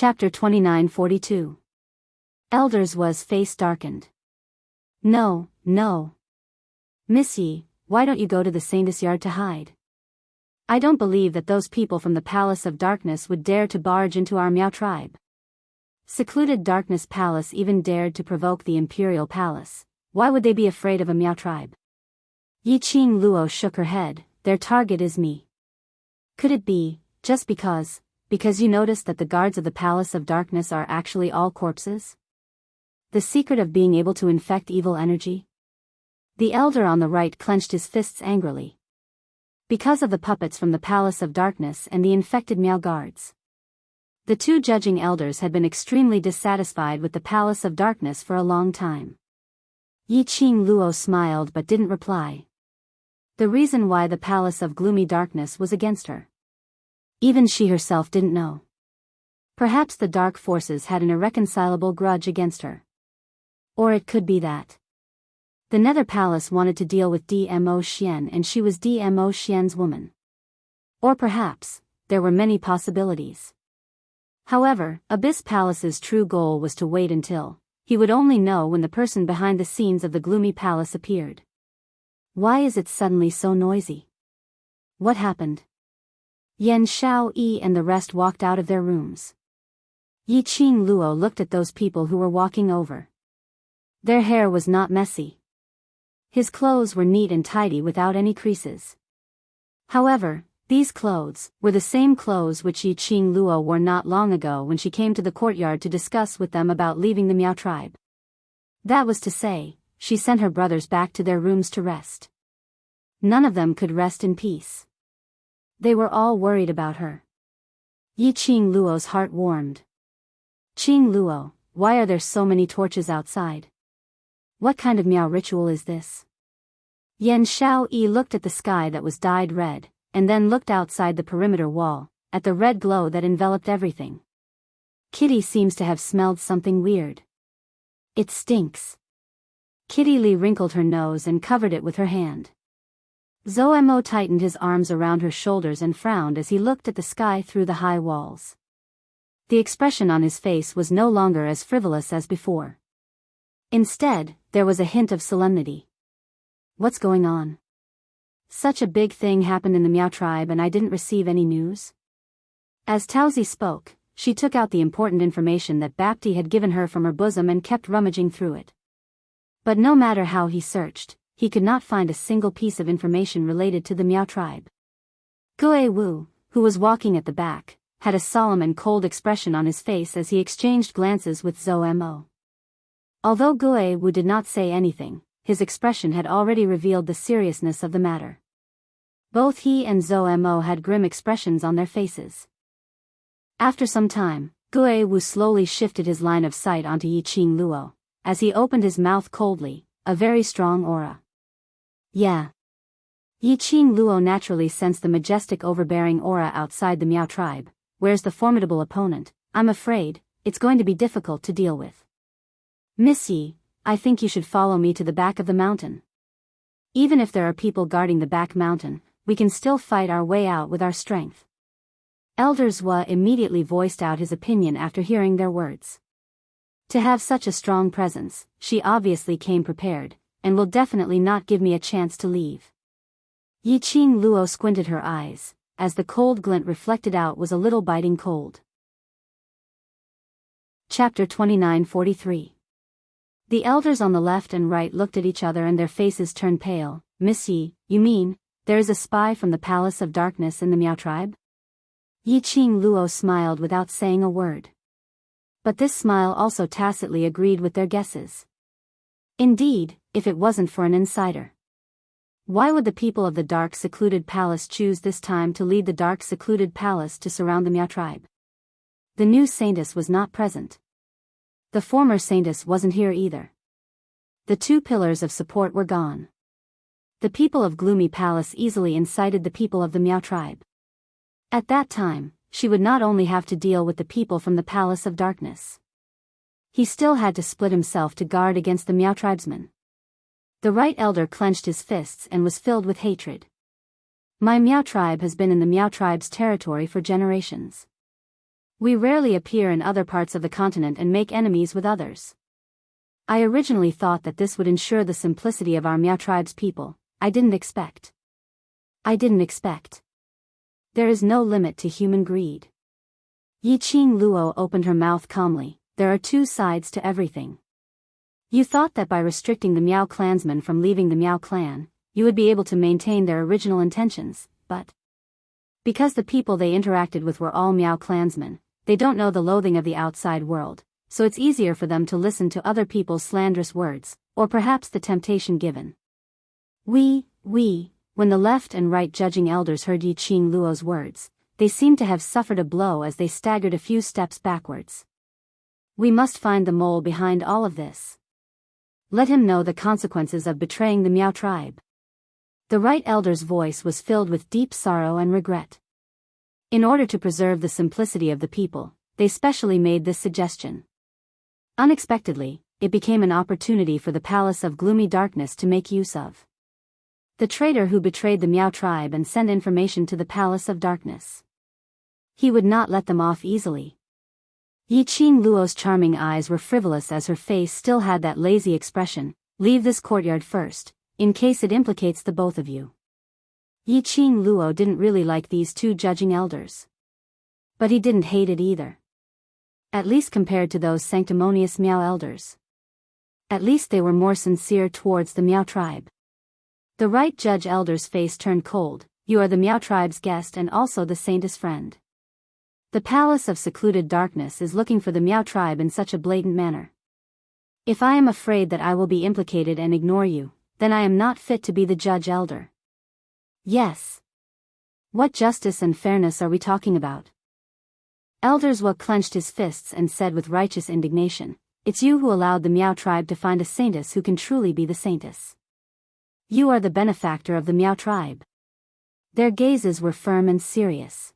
Chapter 2942. Elders was face darkened. No. Missy, why don't you go to the Saint's yard to hide? I don't believe that those people from the Palace of Darkness would dare to barge into our Meow tribe. Secluded Darkness Palace even dared to provoke the Imperial Palace. Why would they be afraid of a Meow tribe? Yi Qing Luo shook her head. Their target is me. Could it be, just because you noticed that the guards of the Palace of Darkness are actually all corpses? The secret of being able to infect evil energy? The elder on the right clenched his fists angrily. Because of the puppets from the Palace of Darkness and the infected Meow guards. The two judging elders had been extremely dissatisfied with the Palace of Darkness for a long time. Yi Qing Luo smiled but didn't reply. The reason why the Palace of Gloomy Darkness was against her. Even she herself didn't know. Perhaps the dark forces had an irreconcilable grudge against her. Or it could be that the Nether Palace wanted to deal with Dmo Xian and she was Dmo Xian's woman. Or perhaps there were many possibilities. However, Abyss Palace's true goal was to wait until he would only know when the person behind the scenes of the Gloomy Palace appeared. Why is it suddenly so noisy? What happened? Yan Xiaoyi and the rest walked out of their rooms. Yi Qing Luo looked at those people who were walking over. Their hair was not messy. His clothes were neat and tidy without any creases. However, these clothes were the same clothes which Yi Qing Luo wore not long ago when she came to the courtyard to discuss with them about leaving the Meow tribe. That was to say, she sent her brothers back to their rooms to rest. None of them could rest in peace. They were all worried about her. Yi Qing Luo's heart warmed. Qing Luo, why are there so many torches outside? What kind of Meow ritual is this? Yan Xiaoyi looked at the sky that was dyed red, and then looked outside the perimeter wall, at the red glow that enveloped everything. Kitty seems to have smelled something weird. It stinks. Kitty Li wrinkled her nose and covered it with her hand. Zoemo tightened his arms around her shoulders and frowned as he looked at the sky through the high walls. The expression on his face was no longer as frivolous as before. Instead, there was a hint of solemnity. What's going on? Such a big thing happened in the Meow tribe and I didn't receive any news? As Taozi spoke, she took out the important information that Bapti had given her from her bosom and kept rummaging through it. But no matter how he searched, he could not find a single piece of information related to the Meow tribe. Gue Wu, who was walking at the back, had a solemn and cold expression on his face as he exchanged glances with Zoemo. Although Gue Wu did not say anything, his expression had already revealed the seriousness of the matter. Both he and Zoemo had grim expressions on their faces. After some time, Gue Wu slowly shifted his line of sight onto Yi Qing Luo. As he opened his mouth coldly, a very strong aura. Yeah. Yi Qing Luo naturally sensed the majestic overbearing aura outside the Meow tribe. Where's the formidable opponent? I'm afraid it's going to be difficult to deal with. Miss Yi, I think you should follow me to the back of the mountain. Even if there are people guarding the back mountain, we can still fight our way out with our strength. Elder Zhua immediately voiced out his opinion after hearing their words. To have such a strong presence, she obviously came prepared, and will definitely not give me a chance to leave. Yi Qing Luo squinted her eyes, as the cold glint reflected out was a little biting cold. Chapter 2943. The elders on the left and right looked at each other and their faces turned pale. Miss Yi, you mean, there is a spy from the Palace of Darkness in the Meow tribe? Yi Qing Luo smiled without saying a word. But this smile also tacitly agreed with their guesses. Indeed, if it wasn't for an insider. Why would the people of the Dark Secluded Palace choose this time to lead the Dark Secluded Palace to surround the Meow tribe? The new Saintess was not present. The former Saintess wasn't here either. The two pillars of support were gone. The people of Gloomy Palace easily incited the people of the Meow tribe. At that time, she would not only have to deal with the people from the Palace of Darkness. He still had to split himself to guard against the Meow tribesmen. The right elder clenched his fists and was filled with hatred. My Meow tribe has been in the Meow tribe's territory for generations. We rarely appear in other parts of the continent and make enemies with others. I originally thought that this would ensure the simplicity of our Miao tribe's people. I didn't expect. There is no limit to human greed. Yi Qing Luo opened her mouth calmly. There are two sides to everything. You thought that by restricting the Miao clansmen from leaving the Miao clan, you would be able to maintain their original intentions, but because the people they interacted with were all Miao clansmen, they don't know the loathing of the outside world, so it's easier for them to listen to other people's slanderous words, or perhaps the temptation given. When the left and right judging elders heard Yi Qing Luo's words, they seemed to have suffered a blow as they staggered a few steps backwards. We must find the mole behind all of this. Let him know the consequences of betraying the Miao tribe. The right elder's voice was filled with deep sorrow and regret. In order to preserve the simplicity of the people, they specially made this suggestion. Unexpectedly, it became an opportunity for the Palace of Gloomy Darkness to make use of. The traitor who betrayed the Miao tribe and sent information to the Palace of Darkness. He would not let them off easily. Yi Qing Luo's charming eyes were frivolous as her face still had that lazy expression. Leave this courtyard first, in case it implicates the both of you. Yi Qing Luo didn't really like these two judging elders. But he didn't hate it either. At least compared to those sanctimonious Miao elders. At least they were more sincere towards the Miao tribe. The right judge elder's face turned cold. You are the Miao tribe's guest and also the saint's friend. The Palace of Secluded Darkness is looking for the Miao tribe in such a blatant manner. If I am afraid that I will be implicated and ignore you, then I am not fit to be the judge elder. Yes. What justice and fairness are we talking about? Elderswa clenched his fists and said with righteous indignation, it's you who allowed the Miao tribe to find a saintess who can truly be the saintess. You are the benefactor of the Miao tribe. Their gazes were firm and serious.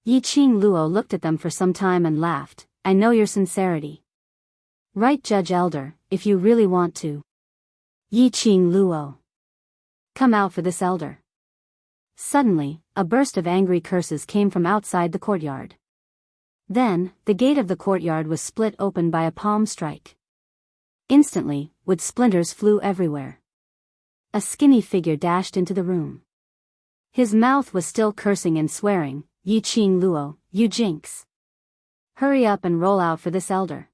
Yi Qing Luo looked at them for some time and laughed. I know your sincerity. Right, Judge Elder, if you really want to. Yi Qing Luo. Come out for this elder. Suddenly, a burst of angry curses came from outside the courtyard. Then, the gate of the courtyard was split open by a palm strike. Instantly, wood splinters flew everywhere. A skinny figure dashed into the room. His mouth was still cursing and swearing. Yi Qing Luo, you jinx. Hurry up and roll out for this elder.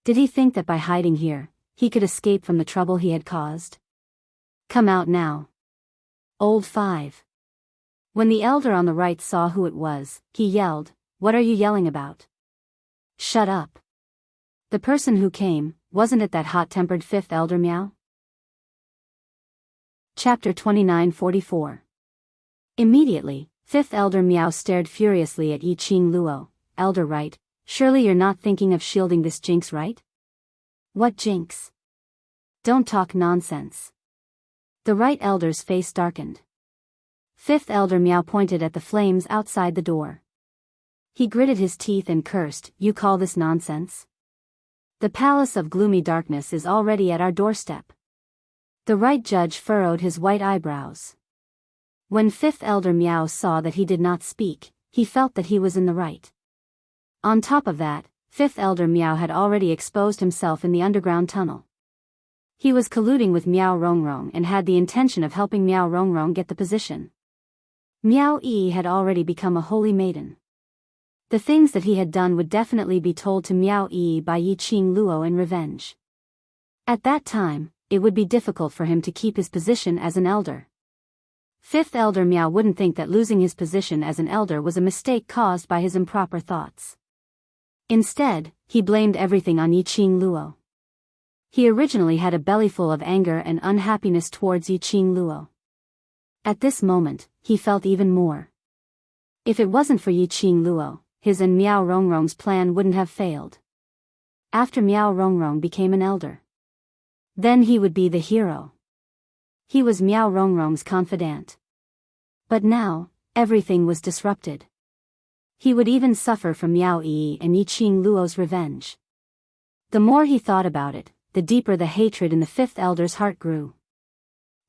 Did he think that by hiding here, he could escape from the trouble he had caused? Come out now. Old 5. When the elder on the right saw who it was, he yelled, what are you yelling about? Shut up. The person who came, wasn't it that hot-tempered fifth elder Miao? Chapter 29:44. Immediately, fifth elder Miao stared furiously at Yi Qing Luo. Elder right, surely you're not thinking of shielding this jinx, right? What jinx? Don't talk nonsense. The right elder's face darkened. Fifth elder Miao pointed at the flames outside the door. He gritted his teeth and cursed, you call this nonsense? The Palace of Gloomy Darkness is already at our doorstep. The right judge furrowed his white eyebrows. When fifth elder Miao saw that he did not speak, he felt that he was in the right. On top of that, fifth elder Miao had already exposed himself in the underground tunnel. He was colluding with Miao Rongrong and had the intention of helping Miao Rongrong get the position. Miao Yi had already become a holy maiden. The things that he had done would definitely be told to Miao Yi by Yi Qing Luo in revenge. At that time, it would be difficult for him to keep his position as an elder. Fifth elder Miao wouldn't think that losing his position as an elder was a mistake caused by his improper thoughts. Instead, he blamed everything on Yi Qing Luo. He originally had a bellyful of anger and unhappiness towards Yi Qing Luo. At this moment, he felt even more. If it wasn't for Yi Qing Luo, his and Miao Rongrong's plan wouldn't have failed. After Miao Rongrong became an elder, then he would be the hero. He was Miao Rongrong's confidant. But now, everything was disrupted. He would even suffer from Miao Yi and Yi Qing Luo's revenge. The more he thought about it, the deeper the hatred in the fifth elder's heart grew.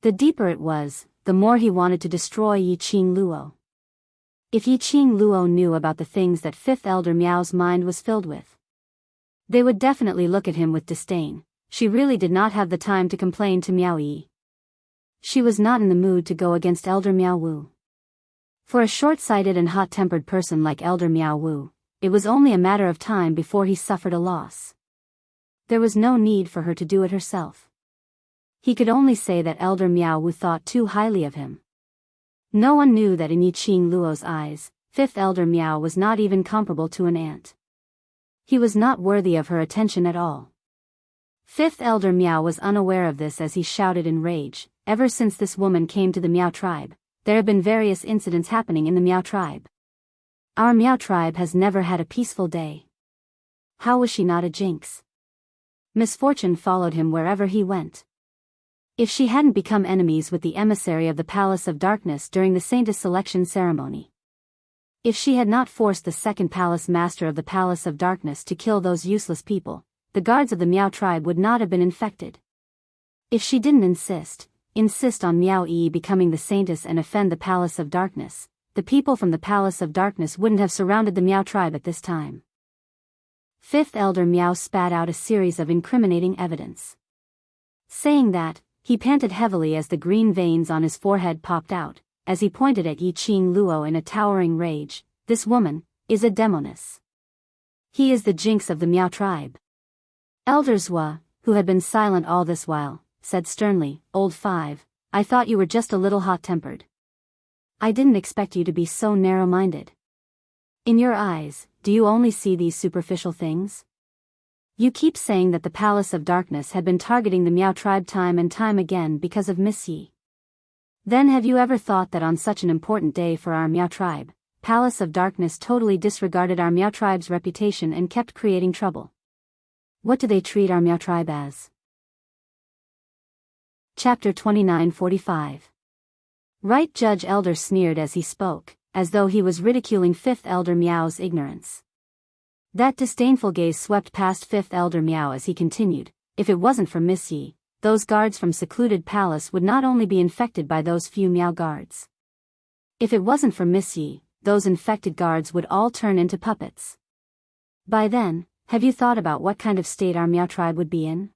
The deeper it was, the more he wanted to destroy Yi Qing Luo. If Yiqing Luo knew about the things that Fifth Elder Miao's mind was filled with, they would definitely look at him with disdain. She really did not have the time to complain to Miao Yi. She was not in the mood to go against Elder Miao Wu. For a short-sighted and hot-tempered person like Elder Miao Wu, it was only a matter of time before he suffered a loss. There was no need for her to do it herself. He could only say that Elder Miao Wu thought too highly of him. No one knew that in Yiqing Luo's eyes, Fifth Elder Miao was not even comparable to an ant. He was not worthy of her attention at all. Fifth Elder Miao was unaware of this as he shouted in rage. Ever since this woman came to the Miao tribe, there have been various incidents happening in the Miao tribe. Our Miao tribe has never had a peaceful day. How was she not a jinx? Misfortune followed him wherever he went. If she hadn't become enemies with the emissary of the Palace of Darkness during the Saintess selection ceremony. If she had not forced the second palace master of the Palace of Darkness to kill those useless people, the guards of the Miao tribe would not have been infected. If she didn't insist on Miao Yi becoming the Saintess and offend the Palace of Darkness, the people from the Palace of Darkness wouldn't have surrounded the Miao tribe at this time. Fifth Elder Miao spat out a series of incriminating evidence. Saying that, he panted heavily as the green veins on his forehead popped out, as he pointed at Yiqing Luo in a towering rage. This woman is a demoness. He is the jinx of the Miao tribe. Elder Zhua, who had been silent all this while, said sternly, Old Five, I thought you were just a little hot-tempered. I didn't expect you to be so narrow-minded. In your eyes, do you only see these superficial things? You keep saying that the Palace of Darkness had been targeting the Miao tribe time and time again because of Miss Yi. Then have you ever thought that on such an important day for our Miao tribe, Palace of Darkness totally disregarded our Miao tribe's reputation and kept creating trouble? What do they treat our Miao tribe as? Chapter 29:45. Right Judge Elder sneered as he spoke, as though he was ridiculing Fifth Elder Miao's ignorance. That disdainful gaze swept past Fifth Elder Miao as he continued, if it wasn't for Miss Yi, those guards from Secluded Palace would not only be infected by those few Miao guards. If it wasn't for Miss Yi, those infected guards would all turn into puppets. By then, have you thought about what kind of state our Miao tribe would be in?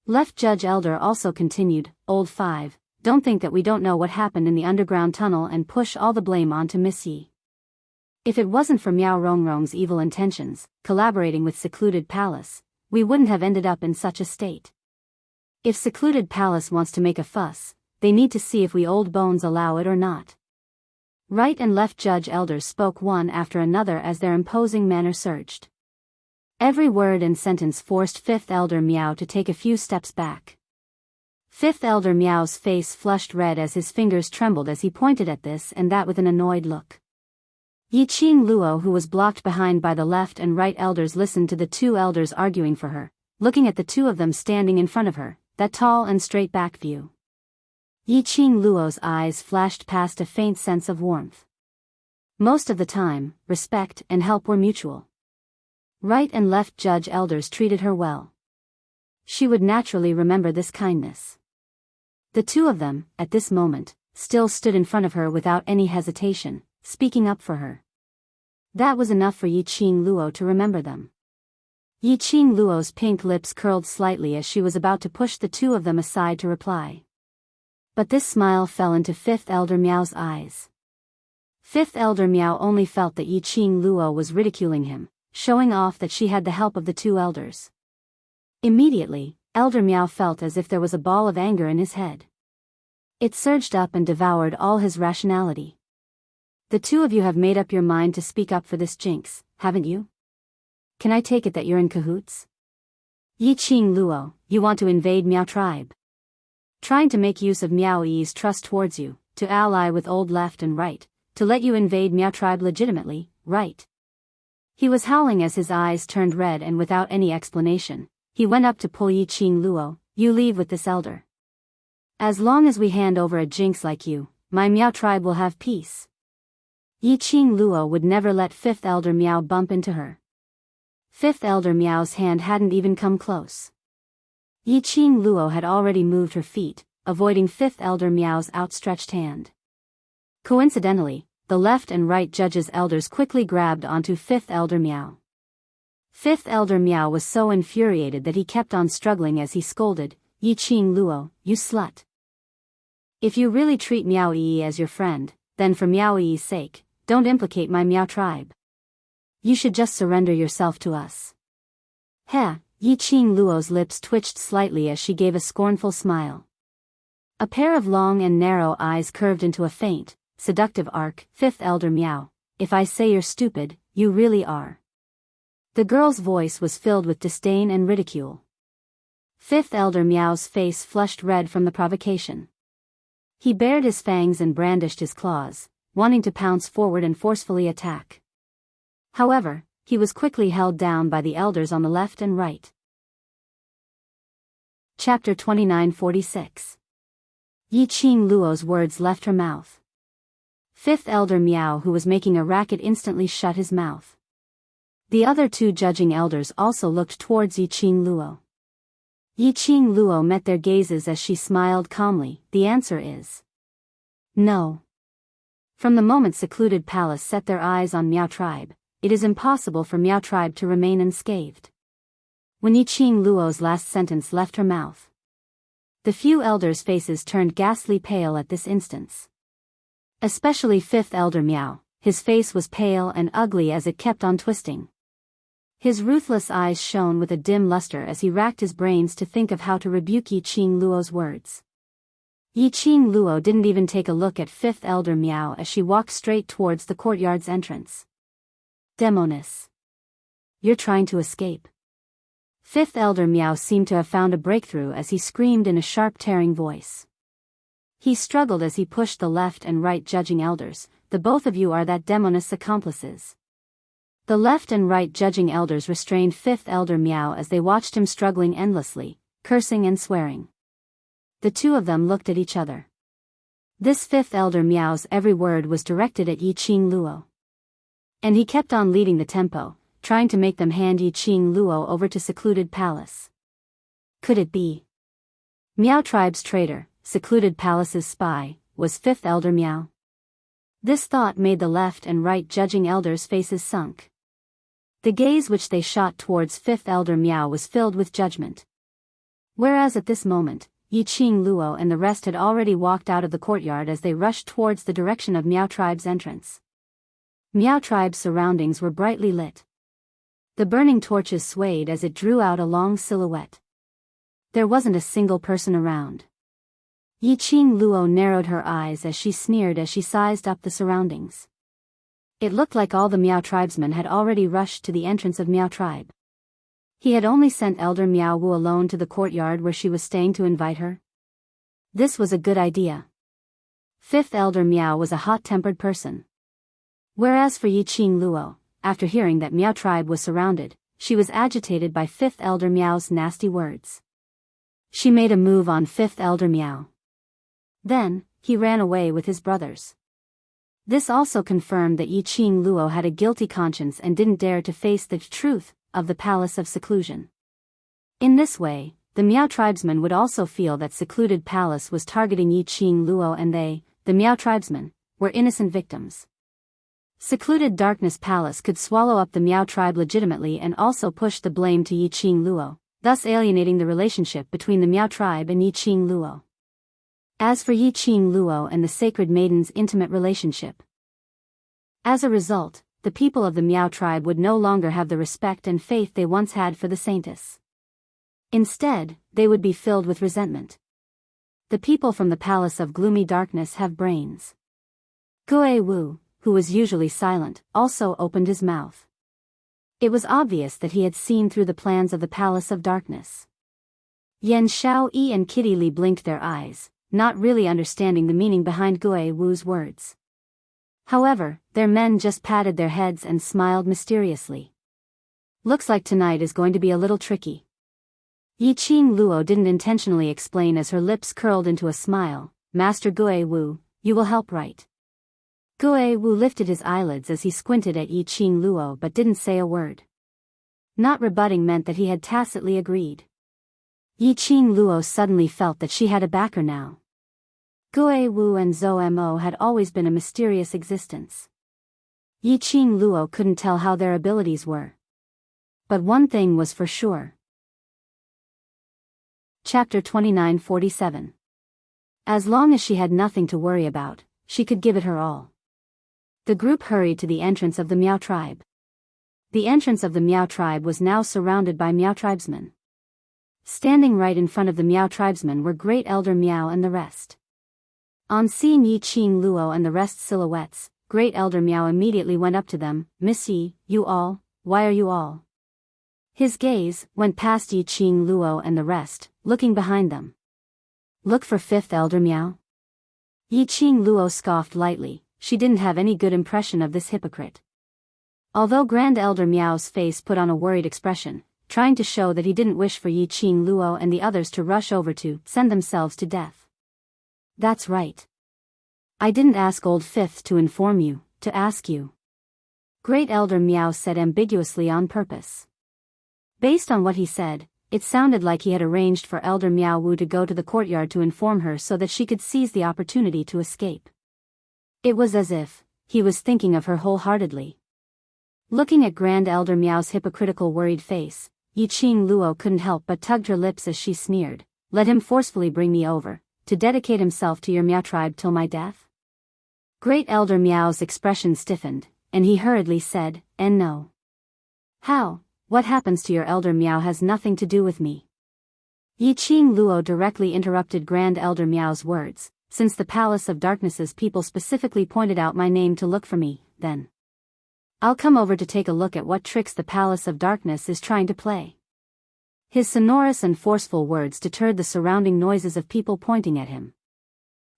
Left Judge Elder also continued, Old Five, don't think that we don't know what happened in the underground tunnel and push all the blame onto Miss Yi. If it wasn't for Miao Rongrong's evil intentions, collaborating with Secluded Palace, we wouldn't have ended up in such a state. If Secluded Palace wants to make a fuss, they need to see if we old bones allow it or not. Right and left Judge Elders spoke one after another as their imposing manner surged. Every word and sentence forced Fifth Elder Miao to take a few steps back. Fifth Elder Miao's face flushed red as his fingers trembled as he pointed at this and that with an annoyed look. Yiqing Luo, who was blocked behind by the left and right elders, listened to the two elders arguing for her, looking at the two of them standing in front of her, that tall and straight back view. Yiqing Luo's eyes flashed past a faint sense of warmth. Most of the time, respect and help were mutual. Right and left Judge Elders treated her well. She would naturally remember this kindness. The two of them, at this moment, still stood in front of her without any hesitation, speaking up for her. That was enough for Yiqing Luo to remember them. Yiqing Luo's pink lips curled slightly as she was about to push the two of them aside to reply. But this smile fell into Fifth Elder Miao's eyes. Fifth Elder Miao only felt that Yiqing Luo was ridiculing him, showing off that she had the help of the two elders. Immediately, Elder Miao felt as if there was a ball of anger in his head. It surged up and devoured all his rationality. The two of you have made up your mind to speak up for this jinx, haven't you? Can I take it that you're in cahoots? Yiqing Luo, you want to invade Miao tribe. Trying to make use of Miao Yi's trust towards you, to ally with old left and right, to let you invade Miao tribe legitimately, right? He was howling as his eyes turned red, and without any explanation, he went up to pull Yiqing Luo. You leave with this elder. As long as we hand over a jinx like you, my Miao tribe will have peace. Yiqing Luo would never let Fifth Elder Miao bump into her. Fifth Elder Miao's hand hadn't even come close. Yiqing Luo had already moved her feet, avoiding Fifth Elder Miao's outstretched hand. Coincidentally, the left and right judges' elders quickly grabbed onto Fifth Elder Meow. Fifth Elder Meow was so infuriated that he kept on struggling as he scolded, "Yi Qing Luo, you slut. If you really treat Miao Yi as your friend, then for Miao Yi's sake, don't implicate my Miao tribe. You should just surrender yourself to us." Heh, Yi Qing Luo's lips twitched slightly as she gave a scornful smile. A pair of long and narrow eyes curved into a faint, seductive arc. "Fifth Elder Meow, if I say you're stupid, you really are." The girl's voice was filled with disdain and ridicule. Fifth Elder Meow's face flushed red from the provocation. He bared his fangs and brandished his claws, wanting to pounce forward and forcefully attack. However, he was quickly held down by the elders on the left and right. Chapter 2946. Yi Qing Luo's words left her mouth. Fifth Elder Meow, who was making a racket, instantly shut his mouth. The other two judging elders also looked towards Yi Qing Luo. Yi Qing Luo met their gazes as she smiled calmly. "The answer is no. From the moment Secluded Palace set their eyes on Miao tribe, it is impossible for Miao tribe to remain unscathed." When Yi Qing Luo's last sentence left her mouth, the few elders' faces turned ghastly pale at this instance. Especially Fifth Elder Meow, his face was pale and ugly as it kept on twisting. His ruthless eyes shone with a dim luster as he racked his brains to think of how to rebuke Yi Qing Luo's words. Yi Qing Luo didn't even take a look at Fifth Elder Meow as she walked straight towards the courtyard's entrance. "Demoness. You're trying to escape." Fifth Elder Meow seemed to have found a breakthrough as he screamed in a sharp, tearing voice. He struggled as he pushed the left and right judging elders. "The both of you are that demoness accomplices." The left and right judging elders restrained Fifth Elder Meow as they watched him struggling endlessly, cursing and swearing. The two of them looked at each other. This Fifth Elder Meow's every word was directed at Yi Qing Luo. And he kept on leading the tempo, trying to make them hand Yi Qing Luo over to Secluded Palace. Could it be Miao tribe's traitor, Secluded Palace's spy, was Fifth Elder Meow? This thought made the left and right judging elders' faces sunk. The gaze which they shot towards Fifth Elder Meow was filled with judgment. Whereas at this moment, Yi Qing Luo and the rest had already walked out of the courtyard as they rushed towards the direction of Miao tribe's entrance. Miao tribe's surroundings were brightly lit. The burning torches swayed as it drew out a long silhouette. There wasn't a single person around. Yi Qing Luo narrowed her eyes as she sneered as she sized up the surroundings. It looked like all the Miao tribesmen had already rushed to the entrance of Miao tribe. He had only sent Elder Miao Wu alone to the courtyard where she was staying to invite her. This was a good idea. Fifth Elder Meow was a hot-tempered person. Whereas for Yi Qing Luo, after hearing that Miao tribe was surrounded, she was agitated by Fifth Elder Meow's nasty words. She made a move on Fifth Elder Meow. Then, he ran away with his brothers. This also confirmed that Yi Qing Luo had a guilty conscience and didn't dare to face the truth of the Palace of Seclusion. In this way, the Miao tribesmen would also feel that Secluded Palace was targeting Yi Qing Luo and they, the Miao tribesmen, were innocent victims. Secluded Darkness Palace could swallow up the Miao tribe legitimately and also push the blame to Yi Qing Luo, thus alienating the relationship between the Miao tribe and Yi Qing Luo. As for Yi Qing Luo and the Sacred Maiden's intimate relationship, as a result, the people of the Miao tribe would no longer have the respect and faith they once had for the Saintess. Instead, they would be filled with resentment. The people from the Palace of Gloomy Darkness have brains. Gue Wu, who was usually silent, also opened his mouth. It was obvious that he had seen through the plans of the Palace of Darkness. Yan Xiaoyi and Kitty Li blinked their eyes, not really understanding the meaning behind Gue Wu's words. However, their men just patted their heads and smiled mysteriously. Looks like tonight is going to be a little tricky. Yi Qing Luo didn't intentionally explain as her lips curled into a smile. Master Gue Wu, you will help, right? Gue Wu lifted his eyelids as he squinted at Yi Qing Luo but didn't say a word. Not rebutting meant that he had tacitly agreed. Yi Qing Luo suddenly felt that she had a backer now. Gui Wu and Zhou Mo had always been a mysterious existence. Yi Qing Luo couldn't tell how their abilities were. But one thing was for sure. Chapter 2947. As long as she had nothing to worry about, she could give it her all. The group hurried to the entrance of the Miao tribe. The entrance of the Miao tribe was now surrounded by Miao tribesmen. Standing right in front of the Miao tribesmen were Great Elder Miao and the rest. On seeing Yi Qing Luo and the rest's silhouettes, Great Elder Miao immediately went up to them. "Miss Yi, you all, why are you all?" His gaze went past Yi Qing Luo and the rest, looking behind them. "Look for Fifth Elder Miao?" Yi Qing Luo scoffed lightly. She didn't have any good impression of this hypocrite. Although Grand Elder Miao's face put on a worried expression, trying to show that he didn't wish for Yi Qing Luo and the others to rush over to send themselves to death. "That's right. I didn't ask Old Fifth to inform you, to ask you," Great Elder Miao said ambiguously on purpose. Based on what he said, it sounded like he had arranged for Elder Miao Wu to go to the courtyard to inform her so that she could seize the opportunity to escape. It was as if he was thinking of her wholeheartedly. Looking at Grand Elder Miao's hypocritical worried face, Yi Qing Luo couldn't help but tugged her lips as she sneered. "Let him forcefully bring me over, to dedicate himself to your Miao tribe till my death?" Great Elder Miao's expression stiffened, and he hurriedly said, "And no. How? What happens to your Elder Miao has nothing to do with me." Yi Qing Luo directly interrupted Grand Elder Miao's words. "Since the Palace of Darkness's people specifically pointed out my name to look for me, then I'll come over to take a look at what tricks the Palace of Darkness is trying to play." His sonorous and forceful words deterred the surrounding noises of people pointing at him.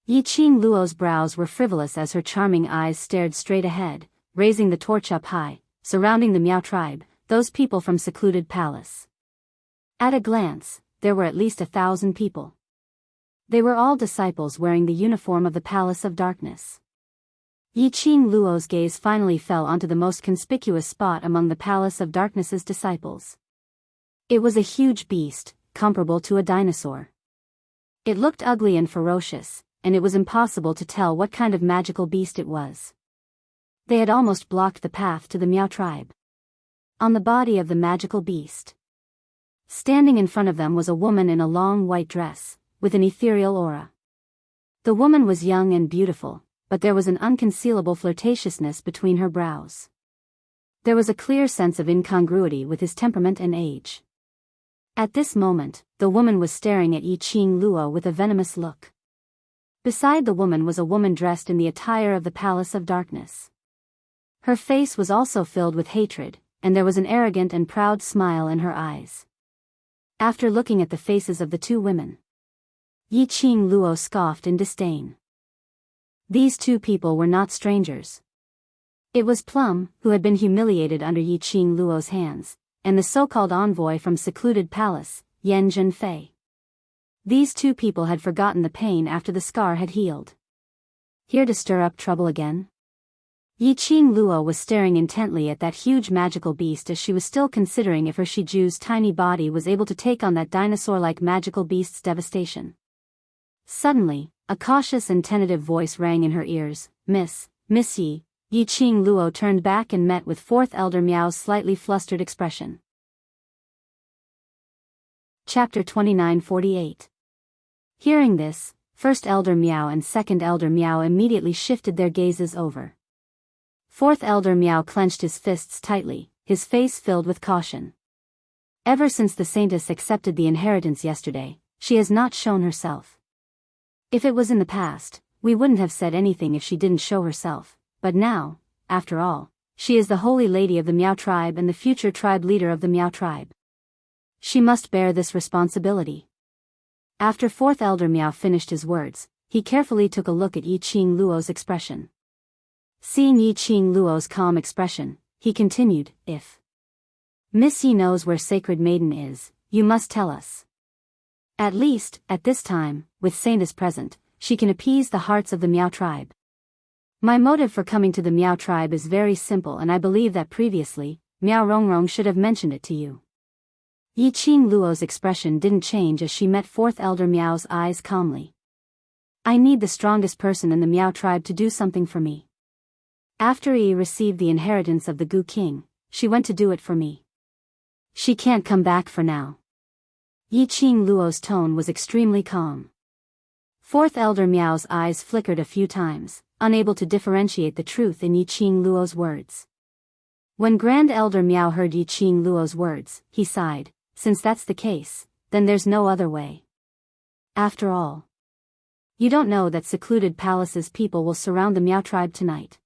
Yi Qing Luo's brows were frivolous as her charming eyes stared straight ahead, raising the torch up high, surrounding the Miao tribe, those people from secluded palace. At a glance, there were at least 1,000 people. They were all disciples wearing the uniform of the Palace of Darkness. Yi Qing Luo's gaze finally fell onto the most conspicuous spot among the Palace of Darkness's disciples. It was a huge beast, comparable to a dinosaur. It looked ugly and ferocious, and it was impossible to tell what kind of magical beast it was. They had almost blocked the path to the Miao tribe. On the body of the magical beast, standing in front of them, was a woman in a long white dress, with an ethereal aura. The woman was young and beautiful, but there was an unconcealable flirtatiousness between her brows. There was a clear sense of incongruity with his temperament and age. At this moment, the woman was staring at Yi Qing Luo with a venomous look. Beside the woman was a woman dressed in the attire of the Palace of Darkness. Her face was also filled with hatred, and there was an arrogant and proud smile in her eyes. After looking at the faces of the two women, Yi Qing Luo scoffed in disdain. These two people were not strangers. It was Plum, who had been humiliated under Yi Qing Luo's hands, and the so-called envoy from secluded palace, Yan Zhenfei. These two people had forgotten the pain after the scar had healed. Here to stir up trouble again? Yi Qing Luo was staring intently at that huge magical beast as she was still considering if her Shiju's tiny body was able to take on that dinosaur-like magical beast's devastation. Suddenly, a cautious and tentative voice rang in her ears. Miss Yi." Yi Qing Luo turned back and met with Fourth Elder Miao's slightly flustered expression. Chapter 2948. Hearing this, First Elder Miao and Second Elder Miao immediately shifted their gazes over. Fourth Elder Miao clenched his fists tightly, his face filled with caution. Ever since the Saintess accepted the inheritance yesterday, she has not shown herself. If it was in the past, we wouldn't have said anything if she didn't show herself, but now, after all, she is the holy lady of the Miao tribe and the future tribe leader of the Miao tribe. She must bear this responsibility. After Fourth Elder Miao finished his words, he carefully took a look at Yi Qing Luo's expression. Seeing Yi Qing Luo's calm expression, he continued, "If Miss Yi knows where Sacred Maiden is, you must tell us. At least, at this time, with Saintess present, she can appease the hearts of the Miao tribe. My motive for coming to the Miao tribe is very simple, and I believe that previously, Miao Rongrong should have mentioned it to you." Yi Qing Luo's expression didn't change as she met Fourth Elder Miao's eyes calmly. I need the strongest person in the Miao tribe to do something for me. After Yi received the inheritance of the Gu King, she went to do it for me. She can't come back for now. Yi Qing Luo's tone was extremely calm. Fourth Elder Miao's eyes flickered a few times, unable to differentiate the truth in Yi Qing Luo's words. When Grand Elder Miao heard Yi Qing Luo's words, he sighed. Since that's the case, then there's no other way. After all, you don't know that Secluded Palace's people will surround the Miao tribe tonight.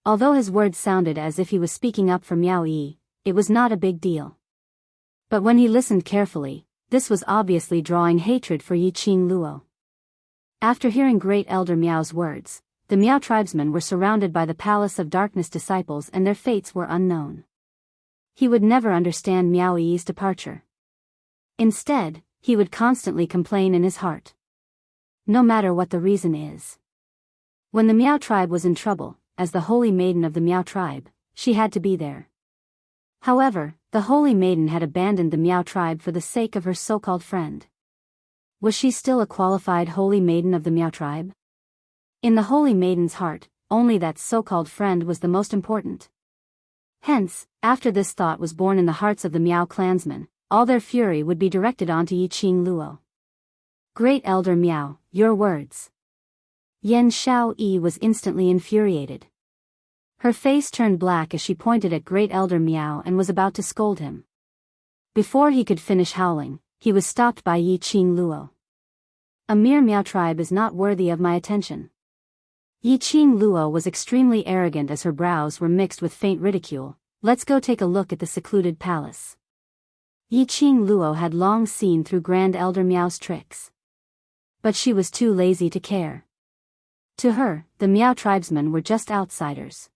Although his words sounded as if he was speaking up for Miao Yi, it was not a big deal. But when he listened carefully, this was obviously drawing hatred for Yi Qing Luo. After hearing Great Elder Miao's words, the Miao tribesmen were surrounded by the Palace of Darkness disciples and their fates were unknown. He would never understand Miao Yi's departure. Instead, he would constantly complain in his heart. No matter what the reason is. When the Miao tribe was in trouble, as the Holy Maiden of the Miao tribe, she had to be there. However, the Holy Maiden had abandoned the Miao tribe for the sake of her so-called friend. Was she still a qualified Holy Maiden of the Miao tribe? In the Holy Maiden's heart, only that so-called friend was the most important. Hence, after this thought was born in the hearts of the Miao clansmen, all their fury would be directed onto Yi Qing Luo. Great Elder Miao, your words. Yan Shao Yi was instantly infuriated. Her face turned black as she pointed at Great Elder Miao and was about to scold him. Before he could finish howling, he was stopped by Yi Qing Luo. A mere Miao tribe is not worthy of my attention. Yi Qing Luo was extremely arrogant as her brows were mixed with faint ridicule. Let's go take a look at the secluded palace. Yi Qing Luo had long seen through Grand Elder Miao's tricks. But she was too lazy to care. To her, the Miao tribesmen were just outsiders.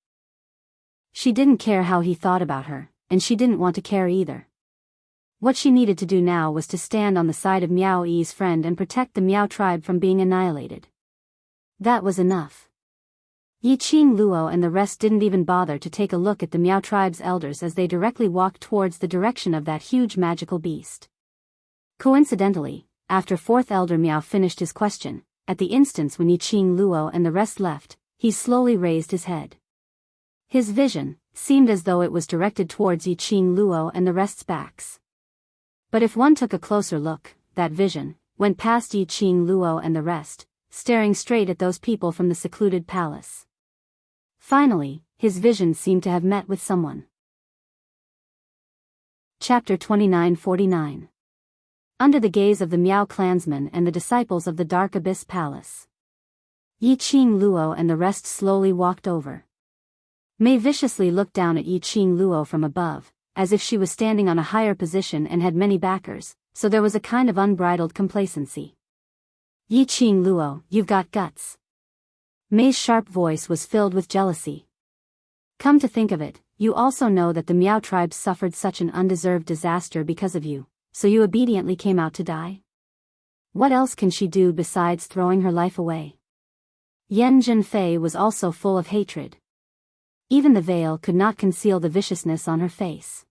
She didn't care how he thought about her, and she didn't want to care either. What she needed to do now was to stand on the side of Miao Yi's friend and protect the Miao tribe from being annihilated. That was enough. Yi Qing Luo and the rest didn't even bother to take a look at the Miao tribe's elders as they directly walked towards the direction of that huge magical beast. Coincidentally, after Fourth Elder Miao finished his question, at the instant when Yi Qing Luo and the rest left, he slowly raised his head. His vision seemed as though it was directed towards Yi Qing Luo and the rest's backs. But if one took a closer look, that vision went past Yi Qing Luo and the rest, staring straight at those people from the secluded palace. Finally, his vision seemed to have met with someone. Chapter 2949. Under the gaze of the Miao clansmen and the disciples of the Dark Abyss Palace, Yi Qing Luo and the rest slowly walked over. Mei viciously looked down at Yi Qing Luo from above, as if she was standing on a higher position and had many backers, so there was a kind of unbridled complacency. Yi Qing Luo, you've got guts. Mei's sharp voice was filled with jealousy. Come to think of it, you also know that the Miao tribe suffered such an undeserved disaster because of you, so you obediently came out to die? What else can she do besides throwing her life away? Yan Zhenfei was also full of hatred. Even the veil could not conceal the viciousness on her face.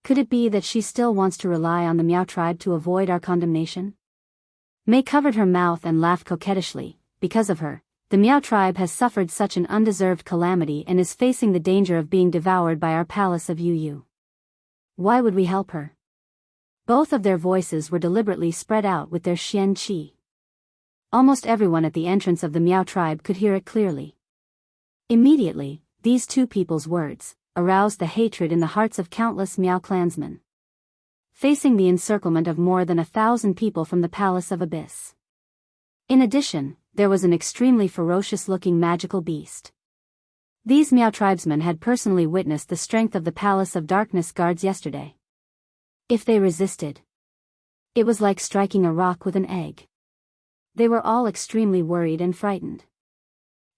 Could it be that she still wants to rely on the Miao tribe to avoid our condemnation? Mei covered her mouth and laughed coquettishly. Because of her, the Miao tribe has suffered such an undeserved calamity and is facing the danger of being devoured by our palace of Yu Yu. Why would we help her? Both of their voices were deliberately spread out with their xian qi. Almost everyone at the entrance of the Miao tribe could hear it clearly. Immediately, these two people's words aroused the hatred in the hearts of countless Miao clansmen. Facing the encirclement of more than 1,000 people from the Palace of Abyss. In addition, there was an extremely ferocious-looking magical beast. These Miao tribesmen had personally witnessed the strength of the Palace of Darkness guards yesterday. If they resisted, it was like striking a rock with an egg. They were all extremely worried and frightened.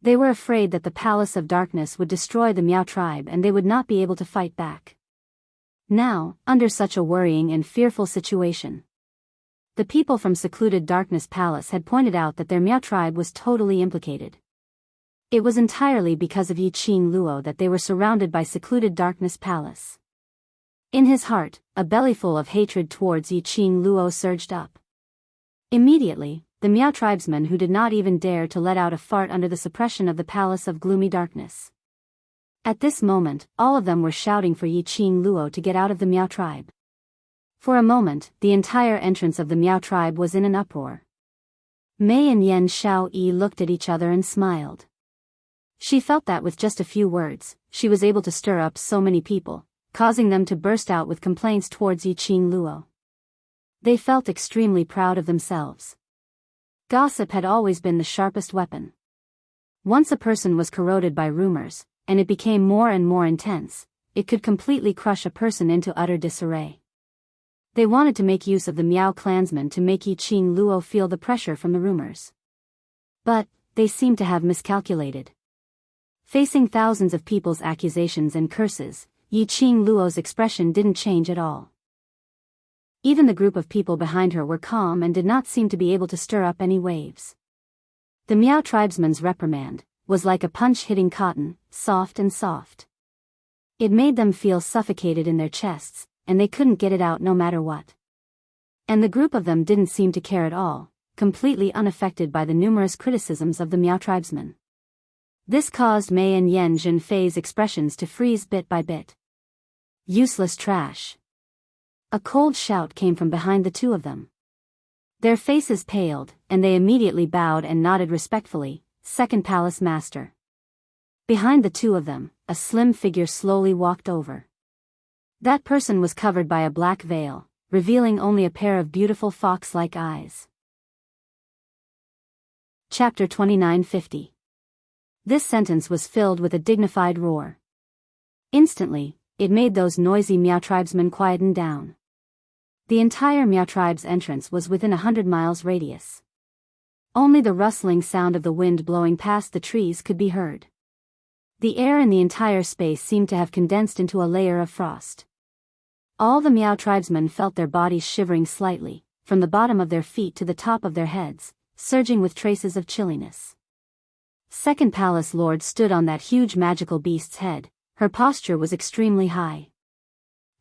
They were afraid that the Palace of Darkness would destroy the Miao tribe and they would not be able to fight back. Now, under such a worrying and fearful situation, the people from Secluded Darkness Palace had pointed out that their Miao tribe was totally implicated. It was entirely because of Yi Qing Luo that they were surrounded by Secluded Darkness Palace. In his heart, a bellyful of hatred towards Yi Qing Luo surged up. Immediately, the Miao tribesmen who did not even dare to let out a fart under the suppression of the Palace of Gloomy Darkness. At this moment, all of them were shouting for Yi Qing Luo to get out of the Miao tribe. For a moment, the entire entrance of the Miao tribe was in an uproar. Mei and Yan Xiao Yi looked at each other and smiled. She felt that with just a few words, she was able to stir up so many people, causing them to burst out with complaints towards Yi Qing Luo. They felt extremely proud of themselves. Gossip had always been the sharpest weapon. Once a person was corroded by rumors, and it became more and more intense, it could completely crush a person into utter disarray. They wanted to make use of the Miao clansmen to make Yi Qing Luo feel the pressure from the rumors. But, they seemed to have miscalculated. Facing thousands of people's accusations and curses, Yi Qing Luo's expression didn't change at all. Even the group of people behind her were calm and did not seem to be able to stir up any waves. The Miao tribesman's reprimand was like a punch hitting cotton, soft and soft. It made them feel suffocated in their chests, and they couldn't get it out no matter what. And the group of them didn't seem to care at all, completely unaffected by the numerous criticisms of the Miao tribesmen. This caused Mei and Yan Zhenfei's expressions to freeze bit by bit. Useless trash. A cold shout came from behind the two of them. Their faces paled, and they immediately bowed and nodded respectfully. Second Palace Master. Behind the two of them, a slim figure slowly walked over. That person was covered by a black veil, revealing only a pair of beautiful fox-like eyes. Chapter 2950. This sentence was filled with a dignified roar. Instantly, it made those noisy Miao tribesmen quieten down. The entire Miao tribe's entrance was within 100 miles radius. Only the rustling sound of the wind blowing past the trees could be heard. The air in the entire space seemed to have condensed into a layer of frost. All the Miao tribesmen felt their bodies shivering slightly, from the bottom of their feet to the top of their heads, surging with traces of chilliness. Second Palace Lord stood on that huge magical beast's head. Her posture was extremely high.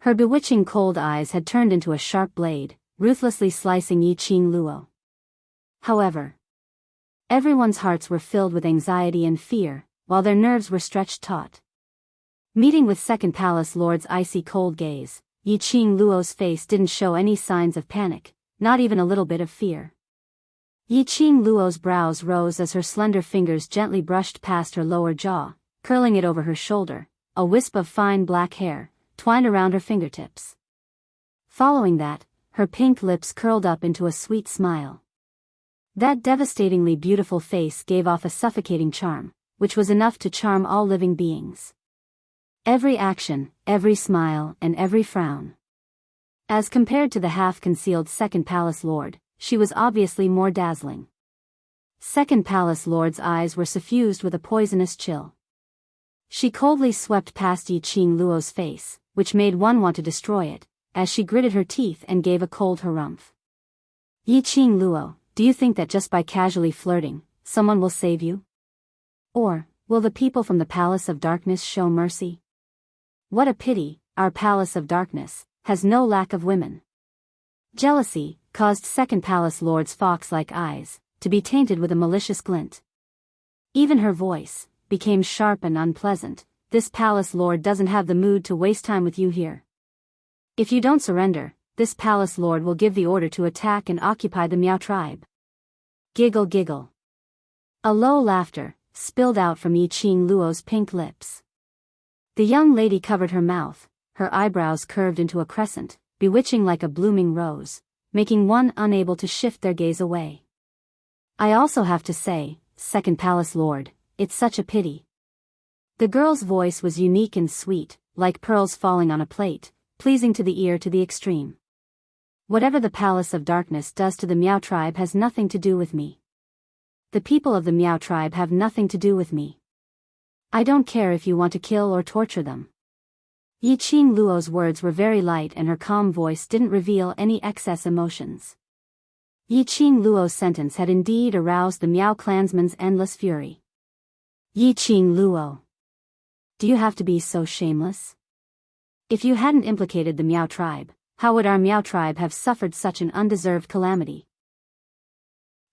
Her bewitching cold eyes had turned into a sharp blade, ruthlessly slicing Yi Qing Luo. However, everyone's hearts were filled with anxiety and fear, while their nerves were stretched taut. Meeting with Second Palace Lord's icy cold gaze, Yi Qing Luo's face didn't show any signs of panic, not even a little bit of fear. Yi Qing Luo's brows rose as her slender fingers gently brushed past her lower jaw, curling it over her shoulder, a wisp of fine black hair, twined around her fingertips. Following that, her pink lips curled up into a sweet smile. That devastatingly beautiful face gave off a suffocating charm, which was enough to charm all living beings. Every action, every smile, and every frown. As compared to the half-concealed Second Palace Lord, she was obviously more dazzling. Second Palace Lord's eyes were suffused with a poisonous chill. She coldly swept past Yi Qing Luo's face, which made one want to destroy it, as she gritted her teeth and gave a cold harumph. Yi Qing Luo, do you think that just by casually flirting, someone will save you? Or, will the people from the Palace of Darkness show mercy? What a pity, our Palace of Darkness has no lack of women. Jealousy caused Second Palace Lord's fox-like eyes to be tainted with a malicious glint. Even her voice became sharp and unpleasant. This Palace Lord doesn't have the mood to waste time with you here. If you don't surrender, this Palace Lord will give the order to attack and occupy the Miao tribe. Giggle giggle. A low laughter spilled out from Yi Qing Luo's pink lips. The young lady covered her mouth, her eyebrows curved into a crescent, bewitching like a blooming rose, making one unable to shift their gaze away. I also have to say, Second Palace Lord, it's such a pity. The girl's voice was unique and sweet, like pearls falling on a plate, pleasing to the ear to the extreme. Whatever the Palace of Darkness does to the Miao tribe has nothing to do with me. The people of the Miao tribe have nothing to do with me. I don't care if you want to kill or torture them. Yi Qing Luo's words were very light and her calm voice didn't reveal any excess emotions. Yi Qing Luo's sentence had indeed aroused the Miao clansman's endless fury. Yi Qing Luo. Do you have to be so shameless? If you hadn't implicated the Miao tribe, how would our Miao tribe have suffered such an undeserved calamity?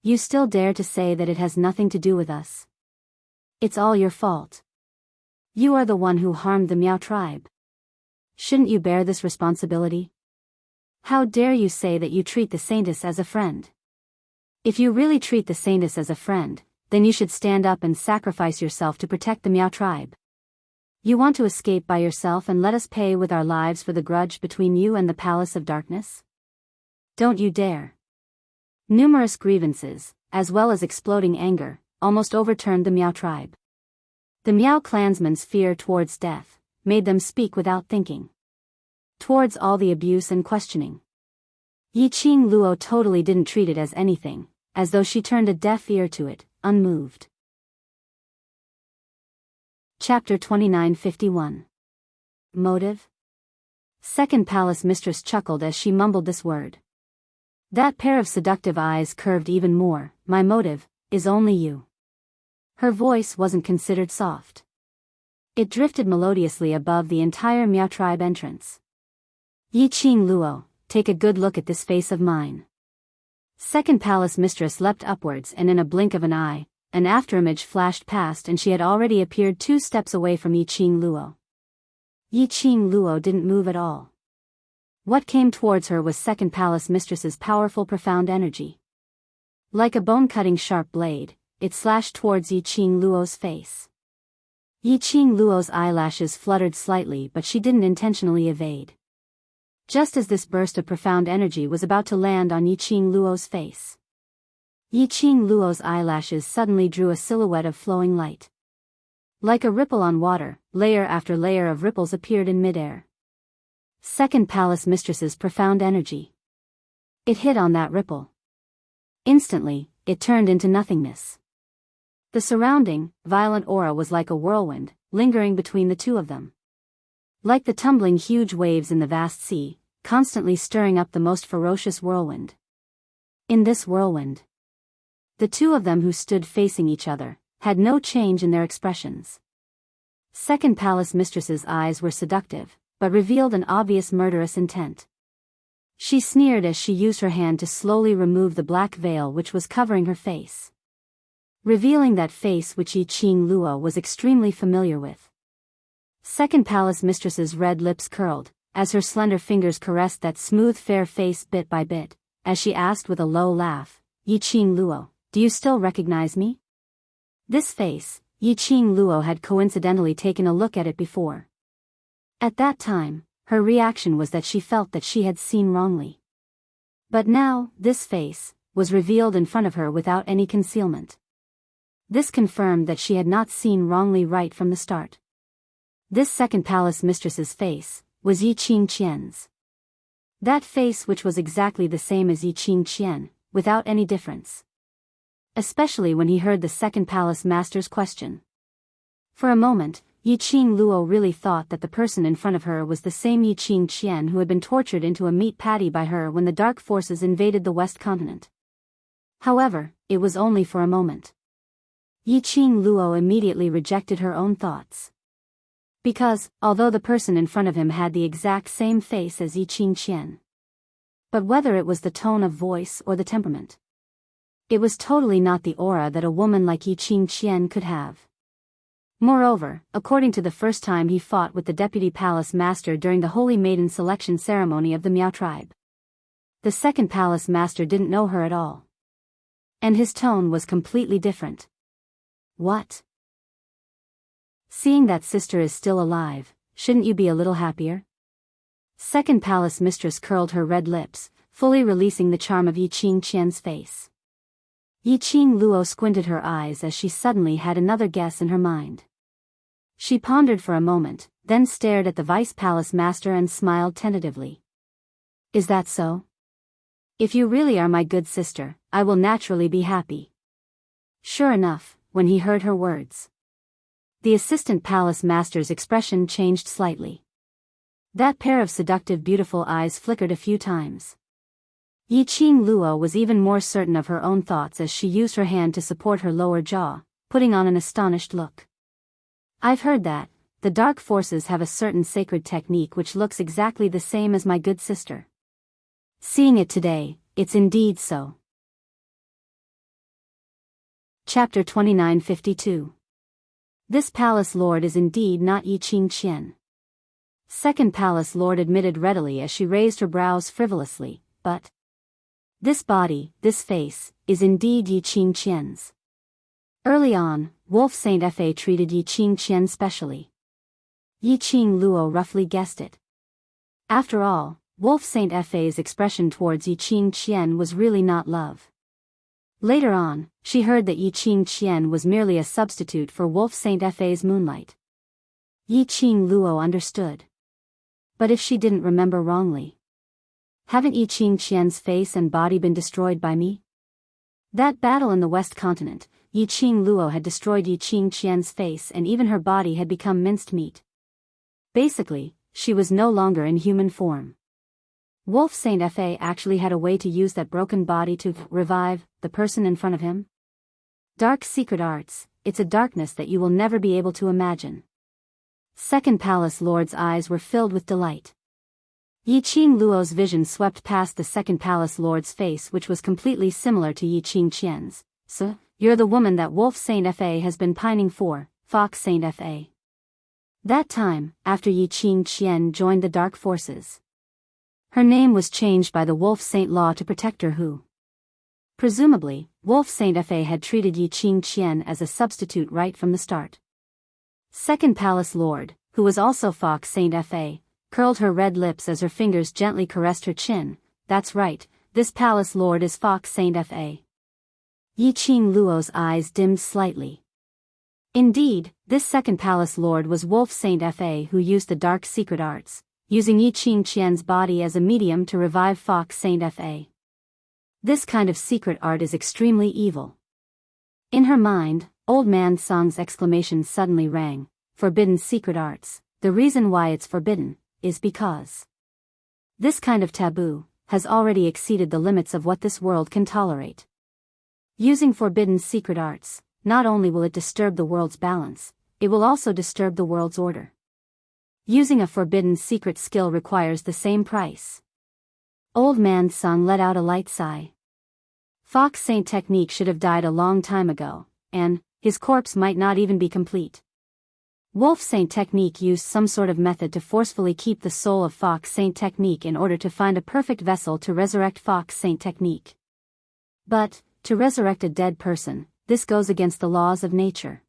You still dare to say that it has nothing to do with us. It's all your fault. You are the one who harmed the Meow tribe. Shouldn't you bear this responsibility? How dare you say that you treat the Saintess as a friend? If you really treat the Saintess as a friend, then you should stand up and sacrifice yourself to protect the Meow tribe. You want to escape by yourself and let us pay with our lives for the grudge between you and the Palace of Darkness? Don't you dare. Numerous grievances, as well as exploding anger, almost overturned the Meow tribe. The Meow clansmen's fear towards death made them speak without thinking. Towards all the abuse and questioning, Yiqing Luo totally didn't treat it as anything, as though she turned a deaf ear to it, unmoved. Chapter 2951. Motive? Second Palace Mistress chuckled as she mumbled this word. That pair of seductive eyes curved even more. My motive is only you. Her voice wasn't considered soft. It drifted melodiously above the entire Meow tribe entrance. Yiqing Luo, take a good look at this face of mine. Second Palace Mistress leapt upwards, and in a blink of an eye, an afterimage flashed past and she had already appeared 2 steps away from Yiqing Luo. Yiqing Luo didn't move at all. What came towards her was Second Palace Mistress's powerful profound energy. Like a bone-cutting sharp blade, it slashed towards Yiqing Luo's face. Yiqing Luo's eyelashes fluttered slightly, but she didn't intentionally evade. Just as this burst of profound energy was about to land on Yiqing Luo's face, Yiqing Luo's eyelashes suddenly drew a silhouette of flowing light. Like a ripple on water, layer after layer of ripples appeared in midair. Second Palace Mistress's profound energy. It hit on that ripple. Instantly, it turned into nothingness. The surrounding, violent aura was like a whirlwind, lingering between the two of them. Like the tumbling huge waves in the vast sea, constantly stirring up the most ferocious whirlwind. In this whirlwind, the two of them who stood facing each other had no change in their expressions. Second Palace Mistress's eyes were seductive, but revealed an obvious murderous intent. She sneered as she used her hand to slowly remove the black veil which was covering her face, revealing that face which Yiqing Luo was extremely familiar with. Second Palace Mistress's red lips curled, as her slender fingers caressed that smooth fair face bit by bit, as she asked with a low laugh, Yiqing Luo, do you still recognize me? This face, Yiqing Luo had coincidentally taken a look at it before. At that time, her reaction was that she felt that she had seen wrongly. But now, this face was revealed in front of her without any concealment. This confirmed that she had not seen wrongly right from the start. This Second Palace Mistress's face was Yiqing Qian's. That face which was exactly the same as Yiqing Qian, without any difference. Especially when he heard the Second Palace Master's question. For a moment, Yiqing Luo really thought that the person in front of her was the same Yiqing Qian who had been tortured into a meat patty by her when the dark forces invaded the West Continent. However, it was only for a moment. Yiqing Luo immediately rejected her own thoughts. Because, although the person in front of him had the exact same face as Yiqing Qian, but whether it was the tone of voice or the temperament, it was totally not the aura that a woman like Yiqing Qian could have. Moreover, according to the first time he fought with the Deputy Palace Master during the Holy Maiden selection ceremony of the Meow tribe, the Second Palace Master didn't know her at all. And his tone was completely different. What? Seeing that sister is still alive, shouldn't you be a little happier? Second Palace Mistress curled her red lips, fully releasing the charm of Yiqing Qian's face. Yiqing Luo squinted her eyes as she suddenly had another guess in her mind. She pondered for a moment, then stared at the Vice Palace Master and smiled tentatively. Is that so? If you really are my good sister, I will naturally be happy. Sure enough, when he heard her words, the Assistant Palace Master's expression changed slightly. That pair of seductive beautiful eyes flickered a few times. Yiqing Luo was even more certain of her own thoughts as she used her hand to support her lower jaw, putting on an astonished look. I've heard that the dark forces have a certain sacred technique which looks exactly the same as my good sister. Seeing it today, it's indeed so. Chapter 2952. This palace lord is indeed not Yi Qingqian. Second palace lord admitted readily as she raised her brows frivolously, but this body, this face, is indeed Yi Qingqian's. Early on, Wolf Saint Fa treated Yi Qingqian specially. Yi Qing Luo roughly guessed it. After all, Wolf Saint Fa's expression towards Yi Qingqian was really not love. Later on, she heard that Yi Qingqian was merely a substitute for Wolf Saint Fa's moonlight. Yi Qing Luo understood. But if she didn't remember wrongly, haven't Yi Qingqian's face and body been destroyed by me? That battle in the West Continent, Yi Qing Luo had destroyed Yi Qingqian's face and even her body had become minced meat. Basically, she was no longer in human form. Wolf Saint Fa actually had a way to use that broken body to revive the person in front of him. Dark secret arts, it's a darkness that you will never be able to imagine. Second Palace Lord's eyes were filled with delight. Yi Qing Luo's vision swept past the Second Palace Lord's face, which was completely similar to Yi Qingqian's. So, you're the woman that Wolf Saint Fa has been pining for, Fox Saint Fa. That time, after Yi Qingqian joined the dark forces, her name was changed by the Wolf Saint Law to protect her who. Presumably, Wolf Saint Fa had treated Yi Qingqian as a substitute right from the start. Second Palace Lord, who was also Fox Saint Fa, curled her red lips as her fingers gently caressed her chin. That's right, this Palace Lord is Fox Saint Fa. Yi Qing Luo's eyes dimmed slightly. Indeed, this Second Palace Lord was Wolf Saint Fa, who used the dark secret arts, using Yi Qingqian's body as a medium to revive Fox Saint Fa. This kind of secret art is extremely evil. In her mind, Old Man Song's exclamation suddenly rang, forbidden secret arts. The reason why it's forbidden is because this kind of taboo has already exceeded the limits of what this world can tolerate. Using forbidden secret arts, not only will it disturb the world's balance, it will also disturb the world's order. Using a forbidden secret skill requires the same price. Old Man Song let out a light sigh. Fox Saint technique should have died a long time ago, and his corpse might not even be complete. Wolf Saint technique used some sort of method to forcefully keep the soul of Fox Saint technique in order to find a perfect vessel to resurrect Fox Saint technique. But, to resurrect a dead person, this goes against the laws of nature.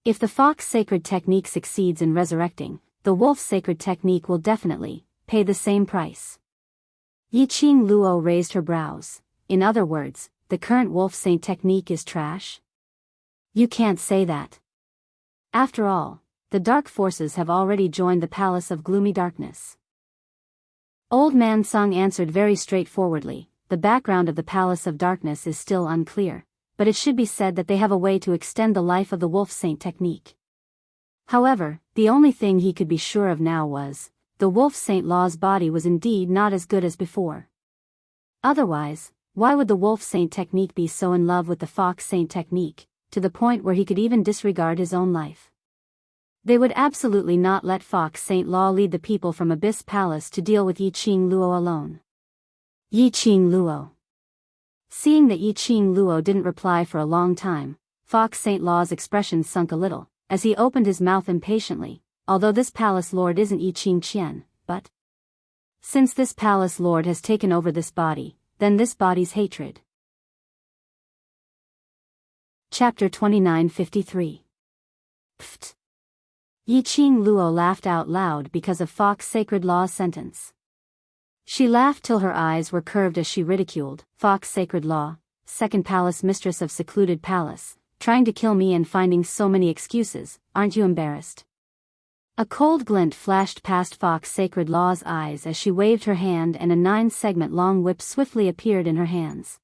If the Fox Sacred technique succeeds in resurrecting, the Wolf Sacred technique will definitely pay the same price. Yi Qing Luo raised her brows. In other words, the current Wolf Saint technique is trash? You can't say that. After all, the dark forces have already joined the Palace of Gloomy Darkness. Old Man Song answered very straightforwardly. The background of the Palace of Darkness is still unclear, but it should be said that they have a way to extend the life of the Wolf Saint technique. However, the only thing he could be sure of now was, the Wolf Saint Law's body was indeed not as good as before. Otherwise, why would the Wolf Saint technique be so in love with the Fox Saint technique, to the point where he could even disregard his own life? They would absolutely not let Fox Saint Law lead the people from Abyss Palace to deal with Yi Qing Luo alone. Yi Qing Luo. Seeing that Yi Qing Luo didn't reply for a long time, Fox Saint Law's expression sunk a little, as he opened his mouth impatiently. Although this Palace Lord isn't Yi Qingqian, but since this Palace Lord has taken over this body, then this body's hatred. Chapter 2953. Pfft. Yi Qing Luo laughed out loud because of Fox Sacred Law's sentence. She laughed till her eyes were curved as she ridiculed, Fox Sacred Law, Second Palace Mistress of Secluded Palace, trying to kill me and finding so many excuses, aren't you embarrassed? A cold glint flashed past Fox Sacred Law's eyes as she waved her hand and a 9-segment long whip swiftly appeared in her hands.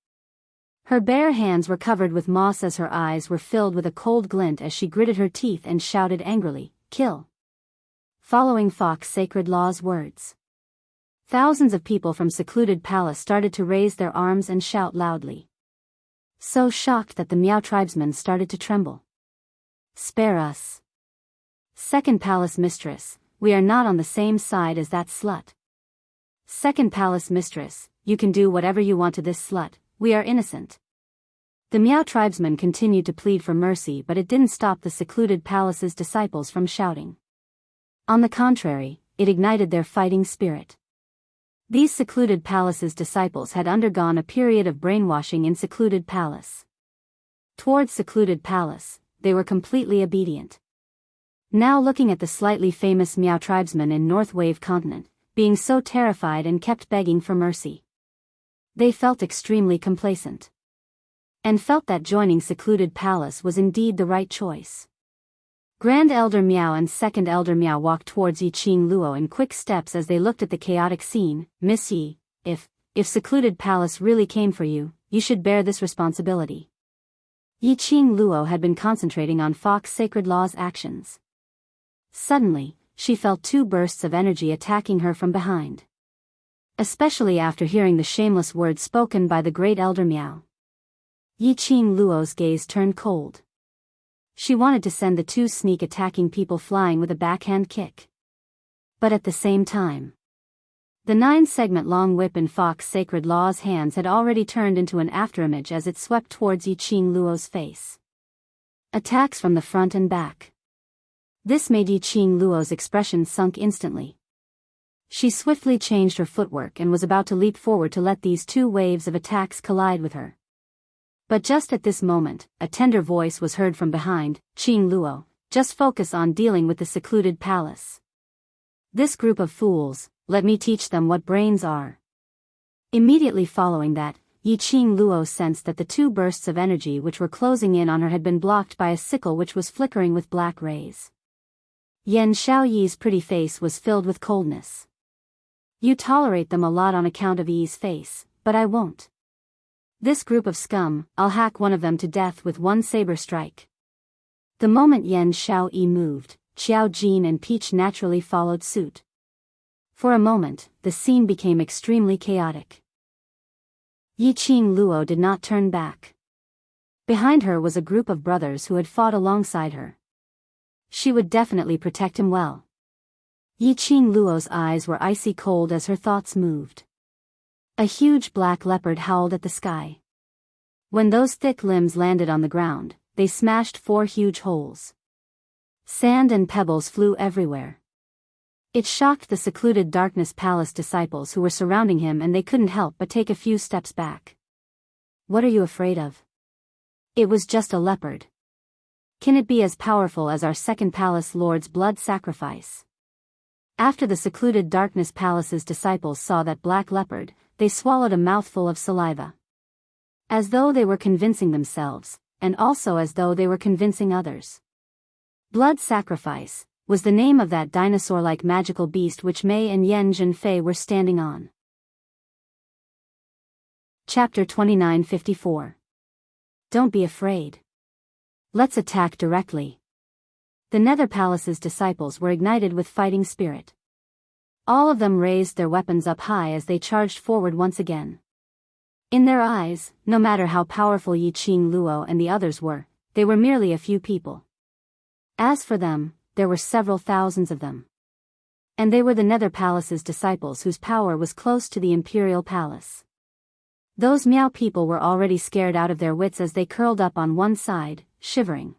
Her bare hands were covered with moss as her eyes were filled with a cold glint as she gritted her teeth and shouted angrily, "Kill!" Following Fox Sacred Law's words, thousands of people from Secluded Palace started to raise their arms and shout loudly. So shocked that the Miao tribesmen started to tremble. "Spare us. Second Palace Mistress, we are not on the same side as that slut. Second Palace Mistress, you can do whatever you want to this slut, we are innocent." The Miao tribesmen continued to plead for mercy, but it didn't stop the secluded palace's disciples from shouting. On the contrary, it ignited their fighting spirit. These secluded palace's disciples had undergone a period of brainwashing in secluded palace. Towards secluded palace, they were completely obedient. Now looking at the slightly famous Miao tribesmen in North Wave continent, being so terrified and kept begging for mercy, they felt extremely complacent. And felt that joining secluded palace was indeed the right choice. Grand Elder Miao and Second Elder Miao walked towards Yi Qing Luo in quick steps as they looked at the chaotic scene. Miss Yi, if secluded palace really came for you, you should bear this responsibility. Yi Qing Luo had been concentrating on Fox Sacred Law's actions. Suddenly, she felt two bursts of energy attacking her from behind. Especially after hearing the shameless words spoken by the great Elder Miao. Yi Qing Luo's gaze turned cold. She wanted to send the two sneak-attacking people flying with a backhand kick. But at the same time, the 9-segment long whip in Fox Sacred Law's hands had already turned into an afterimage as it swept towards Yi Qing Luo's face. Attacks from the front and back. This made Yi Qing Luo's expression sunk instantly. She swiftly changed her footwork and was about to leap forward to let these two waves of attacks collide with her. But just at this moment, a tender voice was heard from behind. Qing Luo, just focus on dealing with the secluded palace. This group of fools, let me teach them what brains are. Immediately following that, Yi Qing Luo sensed that the two bursts of energy which were closing in on her had been blocked by a sickle which was flickering with black rays. Yan Xiaoyi's pretty face was filled with coldness. You tolerate them a lot on account of Yi's face, but I won't. This group of scum, I'll hack one of them to death with one saber strike. The moment Yan Xiaoyi moved, Xiao Jin and Peach naturally followed suit. For a moment, the scene became extremely chaotic. Yi Qing Luo did not turn back. Behind her was a group of brothers who had fought alongside her. She would definitely protect him well. Yi Qing Luo's eyes were icy cold as her thoughts moved. A huge black leopard howled at the sky. When those thick limbs landed on the ground, they smashed 4 huge holes. Sand and pebbles flew everywhere. It shocked the secluded Darkness Palace disciples who were surrounding him, and they couldn't help but take a few steps back. What are you afraid of? It was just a leopard. Can it be as powerful as our second palace lord's blood sacrifice? After the secluded Darkness Palace's disciples saw that black leopard, they swallowed a mouthful of saliva. As though they were convincing themselves, and also as though they were convincing others. Blood sacrifice was the name of that dinosaur-like magical beast which Mei and Yan Zhenfei were standing on. Chapter 2954. Don't be afraid. Let's attack directly. The Nether Palace's disciples were ignited with fighting spirit. All of them raised their weapons up high as they charged forward once again. In their eyes, no matter how powerful Yi Qing Luo and the others were, they were merely a few people. As for them, there were several thousands of them. And they were the Nether Palace's disciples whose power was close to the Imperial Palace. Those Miao people were already scared out of their wits as they curled up on one side, shivering.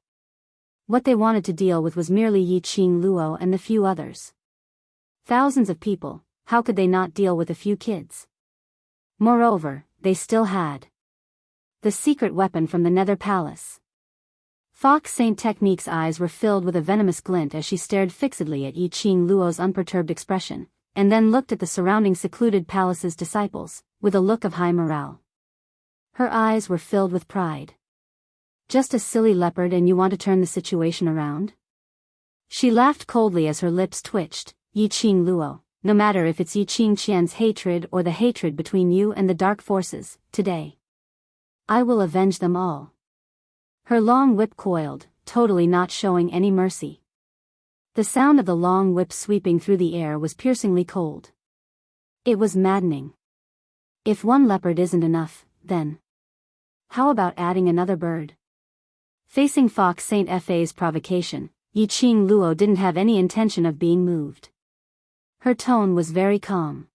What they wanted to deal with was merely Yi Qing Luo and the few others. Thousands of people, how could they not deal with a few kids? Moreover, they still had the secret weapon from the Nether Palace. Fox Saint Technique's eyes were filled with a venomous glint as she stared fixedly at Yi Qing Luo's unperturbed expression, and then looked at the surrounding secluded palace's disciples, with a look of high morale. Her eyes were filled with pride. Just a silly leopard and you want to turn the situation around? She laughed coldly as her lips twitched. Yi Qing Luo, no matter if it's Yi Qing Qian's hatred or the hatred between you and the dark forces, today I will avenge them all. Her long whip coiled, totally not showing any mercy. The sound of the long whip sweeping through the air was piercingly cold. It was maddening. If one leopard isn't enough, then how about adding another bird? Facing Fox Saint Fa's provocation, Yi Qing Luo didn't have any intention of being moved. Her tone was very calm.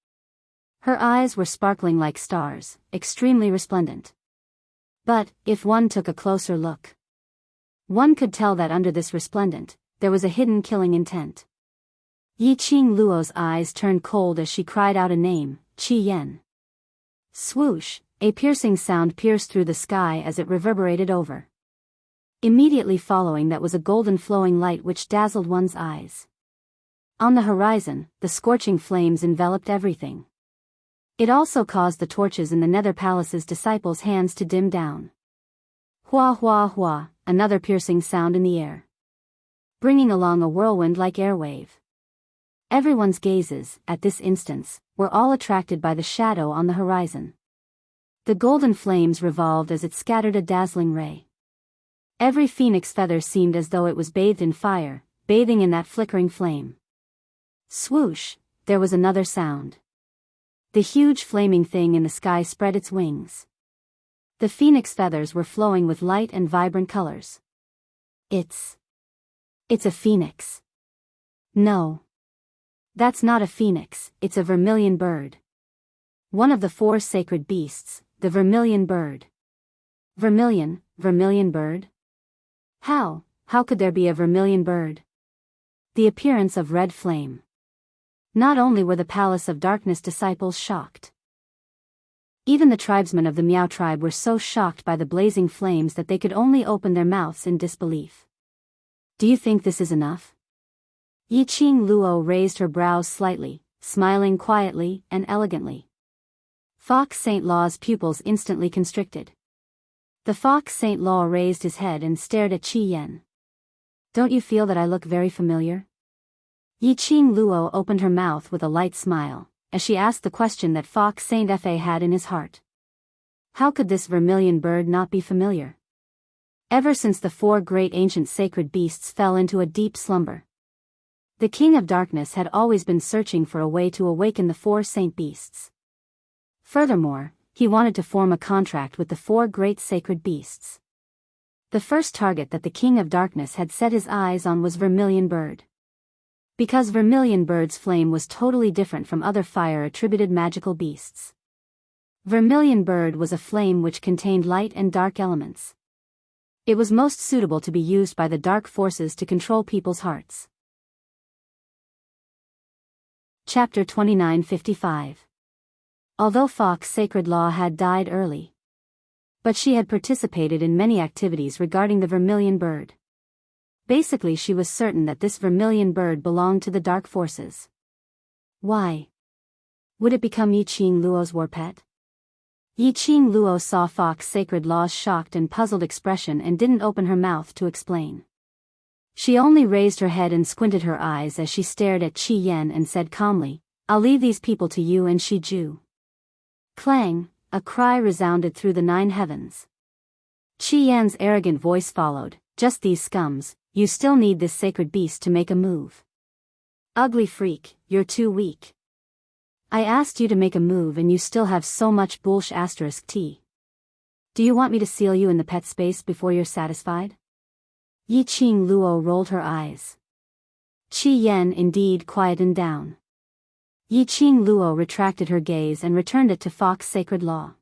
Her eyes were sparkling like stars, extremely resplendent. But, if one took a closer look, one could tell that under this resplendent, there was a hidden killing intent. Yiqing Luo's eyes turned cold as she cried out a name, Qi Yan. Swoosh, a piercing sound pierced through the sky as it reverberated over. Immediately following that was a golden flowing light which dazzled one's eyes. On the horizon, the scorching flames enveloped everything. It also caused the torches in the Nether Palace's disciples' hands to dim down. Hua hua hua, another piercing sound in the air, bringing along a whirlwind-like airwave. Everyone's gazes, at this instance, were all attracted by the shadow on the horizon. The golden flames revolved as it scattered a dazzling ray. Every phoenix feather seemed as though it was bathed in fire, bathing in that flickering flame. Swoosh, there was another sound. The huge flaming thing in the sky spread its wings. The phoenix feathers were flowing with light and vibrant colors. It's a phoenix. No. That's not a phoenix, it's a vermilion bird. One of the 4 sacred beasts, the vermilion bird. Vermilion bird? How could there be a vermilion bird? The appearance of red flame. Not only were the Palace of Darkness disciples shocked. Even the tribesmen of the Miao tribe were so shocked by the blazing flames that they could only open their mouths in disbelief. Do you think this is enough? Yiqing Luo raised her brows slightly, smiling quietly and elegantly. Fox Saint Law's pupils instantly constricted. The Fox Saint Law raised his head and stared at Qi Yan. Don't you feel that I look very familiar? Yiqing Luo opened her mouth with a light smile, as she asked the question that Fox Saint Fa had in his heart. How could this vermilion bird not be familiar? Ever since the 4 great ancient sacred beasts fell into a deep slumber, the King of Darkness had always been searching for a way to awaken the 4 saint beasts. Furthermore, he wanted to form a contract with the 4 great sacred beasts. The first target that the King of Darkness had set his eyes on was Vermilion Bird. Because Vermilion Bird's flame was totally different from other fire-attributed magical beasts. Vermilion Bird was a flame which contained light and dark elements. It was most suitable to be used by the dark forces to control people's hearts. Chapter 2955. Although Fox Sacred Law had died early, but she had participated in many activities regarding the Vermilion Bird. Basically, she was certain that this Vermilion Bird belonged to the dark forces. Why? Would it become Yiqing Luo's war pet? Yiqing Luo saw Fox Sacred Law's shocked and puzzled expression and didn't open her mouth to explain. She only raised her head and squinted her eyes as she stared at Qi Yan and said calmly, "I'll leave these people to you and Shi Ju." Clang, a cry resounded through the 9 heavens. Qi Yan's arrogant voice followed, "Just these scums, you still need this sacred beast to make a move. Ugly freak, you're too weak. I asked you to make a move and you still have so much bullsh***. Do you want me to seal you in the pet space before you're satisfied?" Yiqing Luo rolled her eyes. Qi Yan indeed quietened down. Yiqing Luo retracted her gaze and returned it to Fox Sacred Law.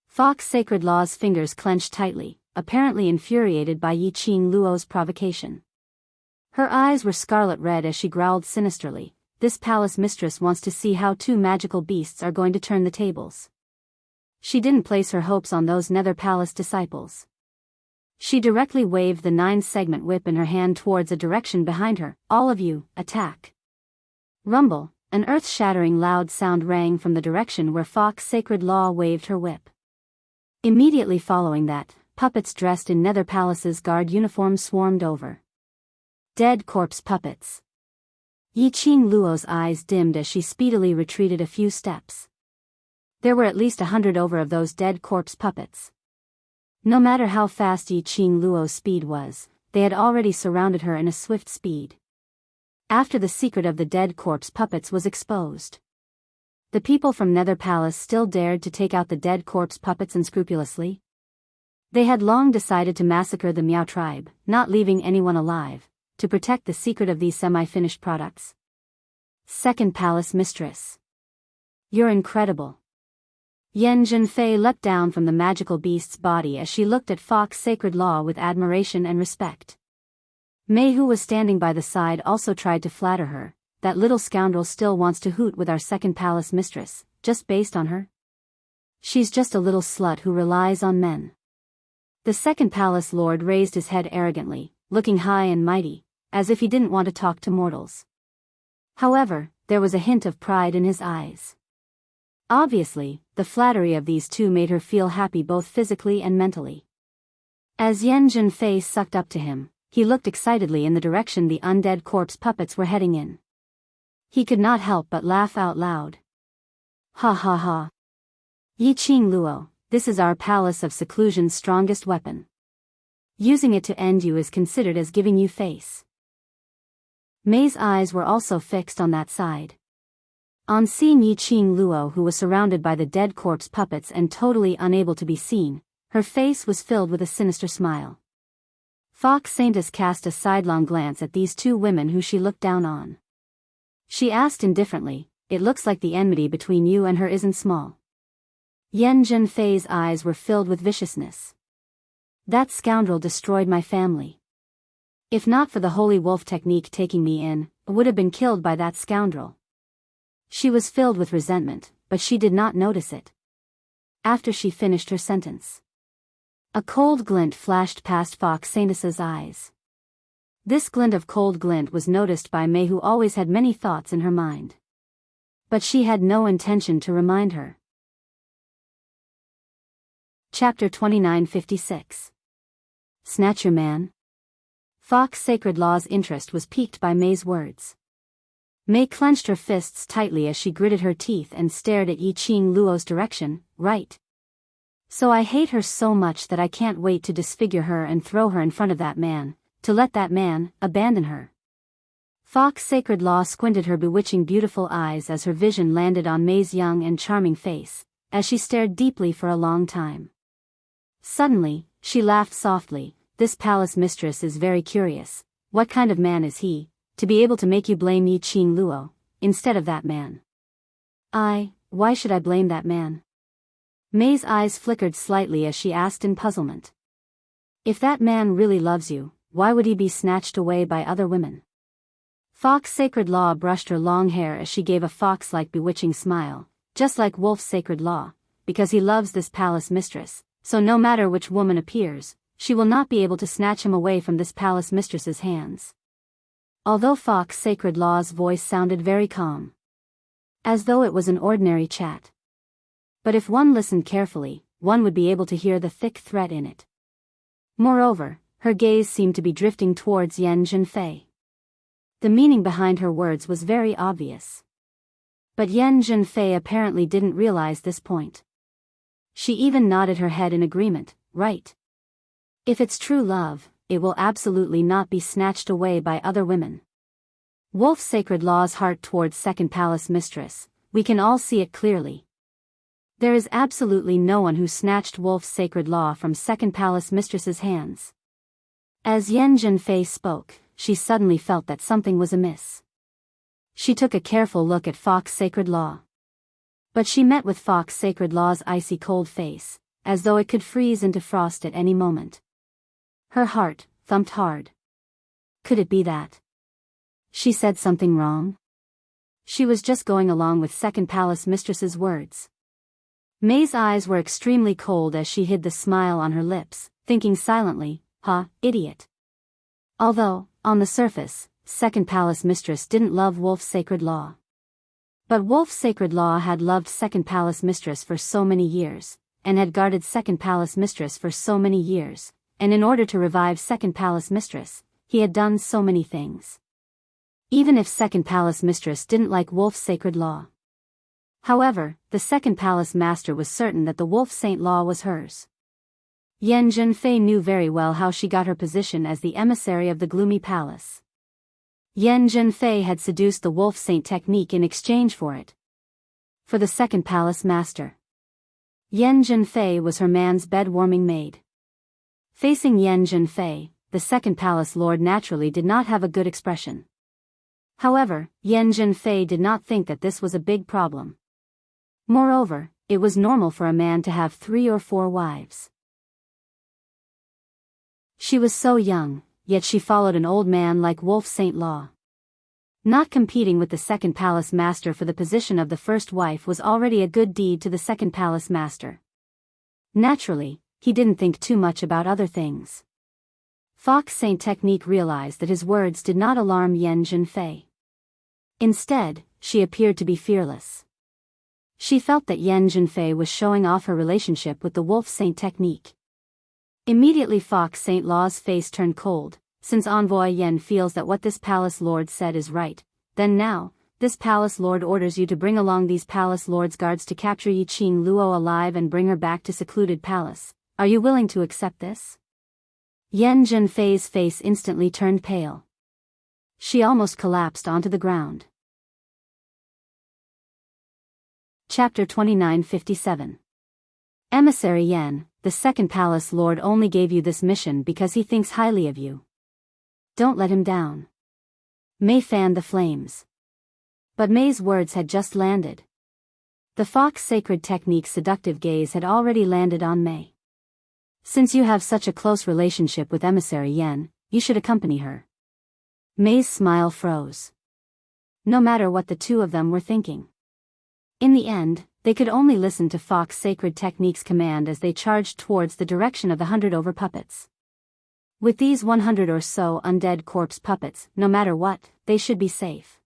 Fox Sacred Law's fingers clenched tightly, apparently infuriated by Yiqing Luo's provocation. Her eyes were scarlet red as she growled sinisterly, "This palace mistress wants to see how 2 magical beasts are going to turn the tables." She didn't place her hopes on those Nether Palace disciples. She directly waved the 9-segment whip in her hand towards a direction behind her. "All of you, attack." Rumble, an earth-shattering loud sound rang from the direction where Fox Sacred Law waved her whip. Immediately following that, puppets dressed in Nether Palace's guard uniforms swarmed over. Dead corpse puppets. Yiqing Luo's eyes dimmed as she speedily retreated a few steps. There were at least 100 over of those dead corpse puppets. No matter how fast Yiqing Luo's speed was, they had already surrounded her in a swift speed. After the secret of the dead corpse puppets was exposed, the people from Nether Palace still dared to take out the dead corpse puppets unscrupulously. They had long decided to massacre the Miao tribe, not leaving anyone alive, to protect the secret of these semi-finished products. Second Palace Mistress. You're incredible. Yan Zhenfei leapt down from the magical beast's body as she looked at Fox Sacred Law with admiration and respect. Mei, who was standing by the side, also tried to flatter her. That little scoundrel still wants to hoot with our second palace mistress, just based on her? She's just a little slut who relies on men. The second palace lord raised his head arrogantly, looking high and mighty, as if he didn't want to talk to mortals. However, there was a hint of pride in his eyes. Obviously, the flattery of these two made her feel happy both physically and mentally. As Yan Zhenfei sucked up to him, he looked excitedly in the direction the undead corpse puppets were heading in. He could not help but laugh out loud. Ha ha ha. Yi Qing Luo, this is our palace of seclusion's strongest weapon. Using it to end you is considered as giving you face. Mei's eyes were also fixed on that side. On seeing Yi Qing Luo, who was surrounded by the dead corpse puppets and totally unable to be seen, her face was filled with a sinister smile. Fox Saintess cast a sidelong glance at these two women who she looked down on. She asked indifferently, "It looks like the enmity between you and her isn't small." Yan Zhenfei's eyes were filled with viciousness. That scoundrel destroyed my family. If not for the holy wolf technique taking me in, I would have been killed by that scoundrel. She was filled with resentment, but she did not notice it. After she finished her sentence, a cold glint flashed past Fox Saintess's eyes. This glint of cold glint was noticed by Mei, who always had many thoughts in her mind. But she had no intention to remind her. Chapter 2956. Snatch your man. Fox Sacred Law's interest was piqued by Mei's words. Mei clenched her fists tightly as she gritted her teeth and stared at Yi Qing Luo's direction. Right. So I hate her so much that I can't wait to disfigure her and throw her in front of that man, to let that man abandon her. Fox Sacred Law squinted her bewitching beautiful eyes as her vision landed on Mei's young and charming face, as she stared deeply for a long time. Suddenly, she laughed softly. This palace mistress is very curious. What kind of man is he, to be able to make you blame Yi Qing Luo, instead of that man? Why should I blame that man? Mei's eyes flickered slightly as she asked in puzzlement. If that man really loves you, why would he be snatched away by other women? Fox Sacred Law brushed her long hair as she gave a fox-like bewitching smile, just like Wolf Sacred Law, because he loves this palace mistress, so no matter which woman appears, she will not be able to snatch him away from this palace mistress's hands. Although Fox Sacred Law's voice sounded very calm, as though it was an ordinary chat. But if one listened carefully, one would be able to hear the thick threat in it. Moreover, her gaze seemed to be drifting towards Yan Zhenfei. The meaning behind her words was very obvious. But Yan Zhenfei apparently didn't realize this point. She even nodded her head in agreement. Right. If it's true love, it will absolutely not be snatched away by other women. Wolf Sacred Law's heart towards Second Palace Mistress, we can all see it clearly. There is absolutely no one who snatched Wolf's Sacred Law from Second Palace Mistress's hands. As Yan Zhenfei spoke, she suddenly felt that something was amiss. She took a careful look at Fox Sacred Law. But she met with Fox Sacred Law's icy cold face, as though it could freeze into frost at any moment. Her heart thumped hard. Could it be that she said something wrong? She was just going along with Second Palace Mistress's words. Mei's eyes were extremely cold as she hid the smile on her lips, thinking silently, idiot. Although, on the surface, Second Palace Mistress didn't love Wolf's Sacred Law. But Wolf's Sacred Law had loved Second Palace Mistress for so many years, and had guarded Second Palace Mistress for so many years, and in order to revive Second Palace Mistress, he had done so many things. Even if Second Palace Mistress didn't like Wolf's Sacred Law. However, the Second Palace Master was certain that the Wolf Saint Law was hers. Yan Zhenfei knew very well how she got her position as the emissary of the Gloomy Palace. Yan Zhenfei had seduced the Wolf Saint technique in exchange for it. For the Second Palace Master, Yan Zhenfei was her man's bed-warming maid. Facing Yan Zhenfei, the Second Palace Lord naturally did not have a good expression. However, Yan Zhenfei did not think that this was a big problem. Moreover, it was normal for a man to have 3 or 4 wives. She was so young, yet she followed an old man like Wolf St. Law. Not competing with the second palace master for the position of the first wife was already a good deed to the second palace master. Naturally, he didn't think too much about other things. Fox Saint Technique realized that his words did not alarm Yen Zhenfei. Instead, she appeared to be fearless. She felt that Yen Zhenfei was showing off her relationship with the Wolf Saint Technique. Immediately Fox Saint Law's face turned cold. Since Envoy Yen feels that what this palace lord said is right, then now, this palace lord orders you to bring along these palace lord's guards to capture Yiqing Luo alive and bring her back to secluded palace. Are you willing to accept this? Yen Zhenfei's face instantly turned pale. She almost collapsed onto the ground. Chapter 2957. Emissary Yen, the second palace lord only gave you this mission because he thinks highly of you. Don't let him down. Mei fanned the flames. But Mei's words had just landed. The Fox Sacred Technique's seductive gaze had already landed on Mei. Since you have such a close relationship with Emissary Yen, you should accompany her. Mei's smile froze. No matter what the two of them were thinking. In the end, they could only listen to Fox Sacred Technique's command as they charged towards the direction of the 100 over puppets. With these 100 or so undead corpse puppets, no matter what, they should be safe.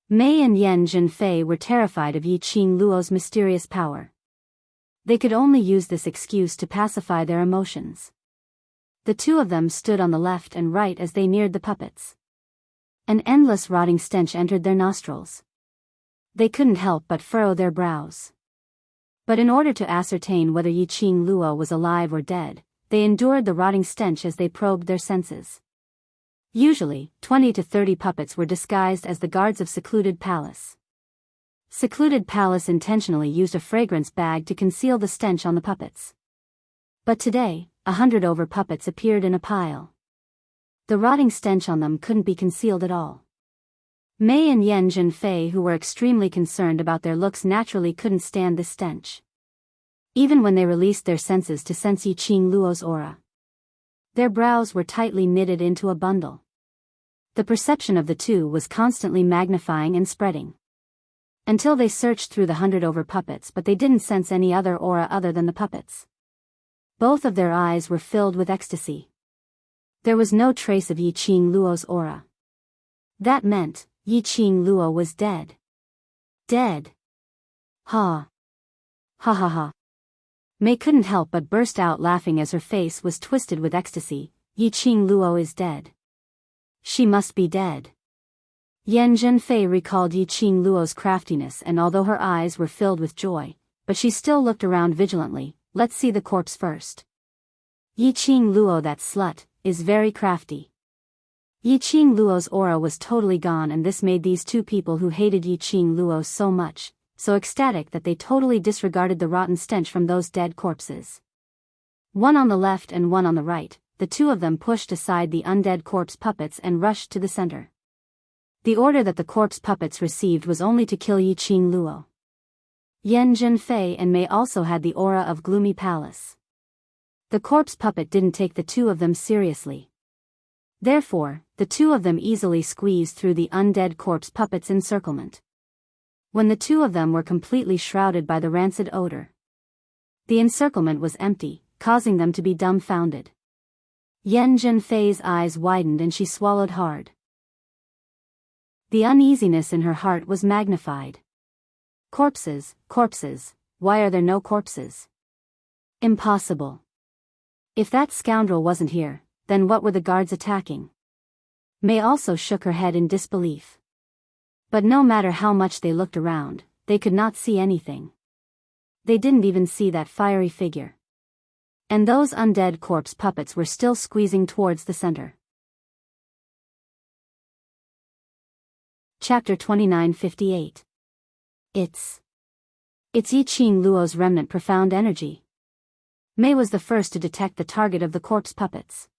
Mei and Yen Zhenfei were terrified of Yiqing Luo's mysterious power. They could only use this excuse to pacify their emotions. The two of them stood on the left and right as they neared the puppets. An endless rotting stench entered their nostrils. They couldn't help but furrow their brows. But in order to ascertain whether Yiqing Luo was alive or dead, they endured the rotting stench as they probed their senses. Usually, 20 to 30 puppets were disguised as the guards of Secluded Palace. Secluded Palace intentionally used a fragrance bag to conceal the stench on the puppets. But today, 100 over puppets appeared in a pile. The rotting stench on them couldn't be concealed at all. Mei and Yen Zhenfei, who were extremely concerned about their looks, naturally couldn't stand this stench. Even when they released their senses to sense Yiqing Luo's aura, their brows were tightly knitted into a bundle. The perception of the two was constantly magnifying and spreading. Until they searched through the 100 over puppets, but they didn't sense any other aura other than the puppets. Both of their eyes were filled with ecstasy. There was no trace of Yiqing Luo's aura. That meant, Yiqing Luo was dead. Dead. Ha. Ha ha ha. Mei couldn't help but burst out laughing as her face was twisted with ecstasy. Yiqing Luo is dead. She must be dead. Yen Zhenfei recalled Yiqing Luo's craftiness, and although her eyes were filled with joy, but she still looked around vigilantly. Let's see the corpse first. Yiqing Luo, that slut, is very crafty. Yiqing Luo's aura was totally gone, and this made these two people who hated Yiqing Luo so much, so ecstatic that they totally disregarded the rotten stench from those dead corpses. One on the left and one on the right, the two of them pushed aside the undead corpse puppets and rushed to the center. The order that the corpse puppets received was only to kill Yiqing Luo. Yen Zhenfei and Mei also had the aura of Gloomy Palace. The corpse puppet didn't take the two of them seriously. Therefore, the two of them easily squeezed through the undead corpse puppets' encirclement. When the two of them were completely shrouded by the rancid odor, the encirclement was empty, causing them to be dumbfounded. Yen Zhenfei's eyes widened and she swallowed hard. The uneasiness in her heart was magnified. Corpses, corpses, why are there no corpses? Impossible. If that scoundrel wasn't here, then what were the guards attacking? Mei also shook her head in disbelief. But no matter how much they looked around, they could not see anything. They didn't even see that fiery figure. And those undead corpse puppets were still squeezing towards the center. Chapter 2958. It's Yiqing Luo's remnant profound energy. Mei was the first to detect the target of the corpse puppets.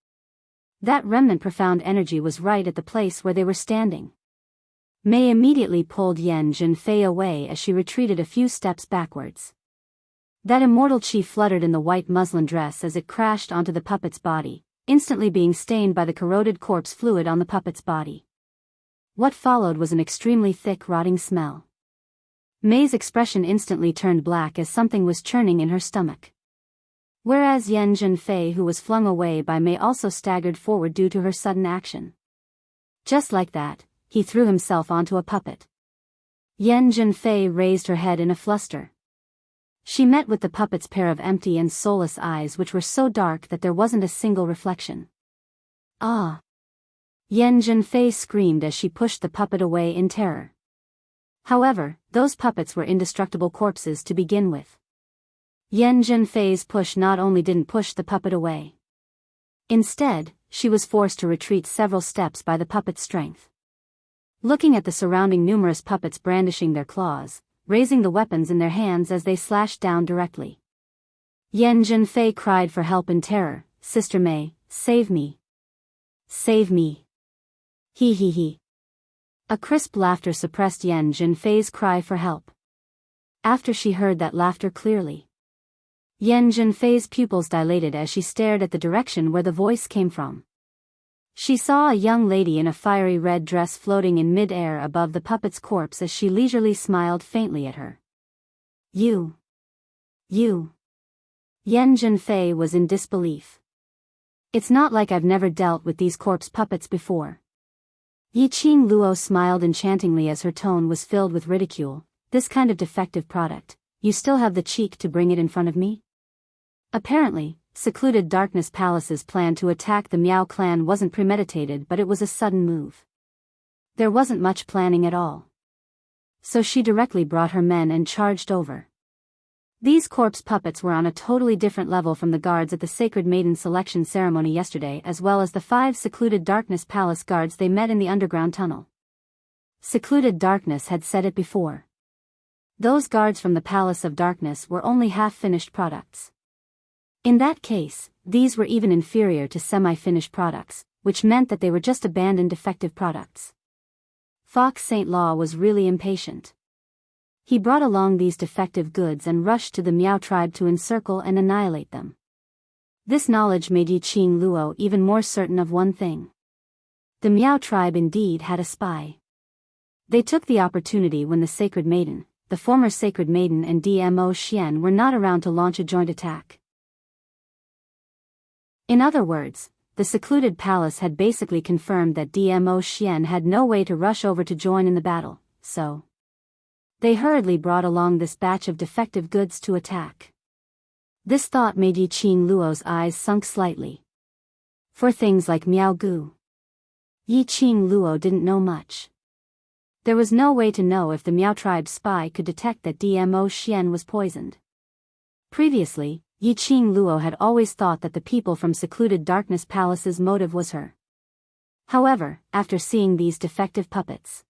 That remnant profound energy was right at the place where they were standing. Mei immediately pulled Yan Zhenfei away as she retreated a few steps backwards. That immortal chi fluttered in the white muslin dress as it crashed onto the puppet's body, instantly being stained by the corroded corpse fluid on the puppet's body. What followed was an extremely thick rotting smell. Mei's expression instantly turned black as something was churning in her stomach. Whereas Yan Zhenfei, who was flung away by Mei, also staggered forward due to her sudden action. Just like that, he threw himself onto a puppet. Yan Zhenfei raised her head in a fluster. She met with the puppet's pair of empty and soulless eyes, which were so dark that there wasn't a single reflection. Ah! Yan Zhenfei screamed as she pushed the puppet away in terror. However, those puppets were indestructible corpses to begin with. Yan Zhenfei's push not only didn't push the puppet away. Instead, she was forced to retreat several steps by the puppet's strength. Looking at the surrounding numerous puppets brandishing their claws, raising the weapons in their hands as they slashed down directly, Yan Zhenfei cried for help in terror, "Sister Mei, save me! Save me! He he he!" A crisp laughter suppressed Yan Zhenfei's cry for help. After she heard that laughter clearly, Yan Zhenfei's pupils dilated as she stared at the direction where the voice came from. She saw a young lady in a fiery red dress floating in mid-air above the puppet's corpse as she leisurely smiled faintly at her. You. Yan Zhenfei was in disbelief. It's not like I've never dealt with these corpse puppets before. Yiqing Luo smiled enchantingly as her tone was filled with ridicule. This kind of defective product, you still have the cheek to bring it in front of me? Apparently, Secluded Darkness Palace's plan to attack the Miao clan wasn't premeditated, but it was a sudden move. There wasn't much planning at all. So she directly brought her men and charged over. These corpse puppets were on a totally different level from the guards at the Sacred Maiden selection ceremony yesterday, as well as the 5 Secluded Darkness Palace guards they met in the underground tunnel. Secluded Darkness had said it before. Those guards from the Palace of Darkness were only half-finished products. In that case, these were even inferior to semi-finished products, which meant that they were just abandoned defective products. Fox St. Law was really impatient. He brought along these defective goods and rushed to the Miao tribe to encircle and annihilate them. This knowledge made Yiqing Luo even more certain of one thing. The Miao tribe indeed had a spy. They took the opportunity when the Sacred Maiden, the former Sacred Maiden, and DMO Xian were not around to launch a joint attack. In other words, the Secluded Palace had basically confirmed that DMO Xian had no way to rush over to join in the battle, so they hurriedly brought along this batch of defective goods to attack. This thought made Yiqing Luo's eyes sunk slightly. For things like Miao Gu, Yiqing Luo didn't know much. There was no way to know if the Miao tribe's spy could detect that DMO Xian was poisoned. Previously, Yiqing Luo had always thought that the people from Secluded Darkness Palace's motive was her. However, after seeing these defective puppets,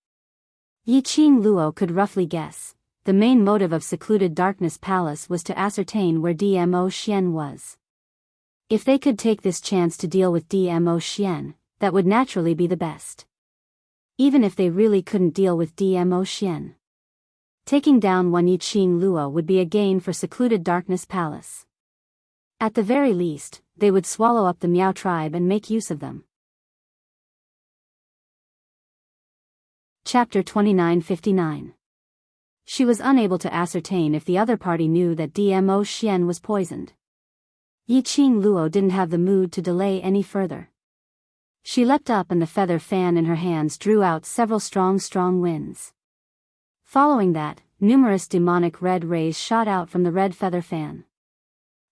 Yiqing Luo could roughly guess. The main motive of Secluded Darkness Palace was to ascertain where DMO Xian was. If they could take this chance to deal with DMO Xian, that would naturally be the best. Even if they really couldn't deal with DMO Xian, taking down one Yiqing Luo would be a gain for Secluded Darkness Palace. At the very least, they would swallow up the Miao tribe and make use of them. Chapter 2959. She was unable to ascertain if the other party knew that DMO Xian was poisoned. Yiqing Luo didn't have the mood to delay any further. She leapt up and the feather fan in her hands drew out several strong winds. Following that, numerous demonic red rays shot out from the red feather fan.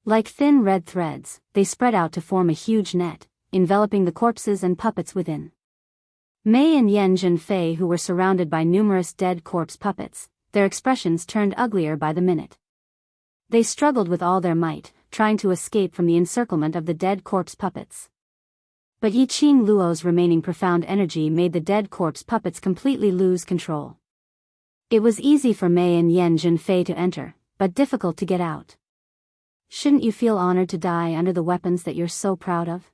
Like thin red threads, they spread out to form a huge net, enveloping the corpses and puppets within. Mei and Yan Zhenfei, who were surrounded by numerous dead corpse puppets, their expressions turned uglier by the minute. They struggled with all their might, trying to escape from the encirclement of the dead corpse puppets. But Yiqing Luo's remaining profound energy made the dead corpse puppets completely lose control. It was easy for Mei and Yan Zhenfei to enter, but difficult to get out. Shouldn't you feel honored to die under the weapons that you're so proud of?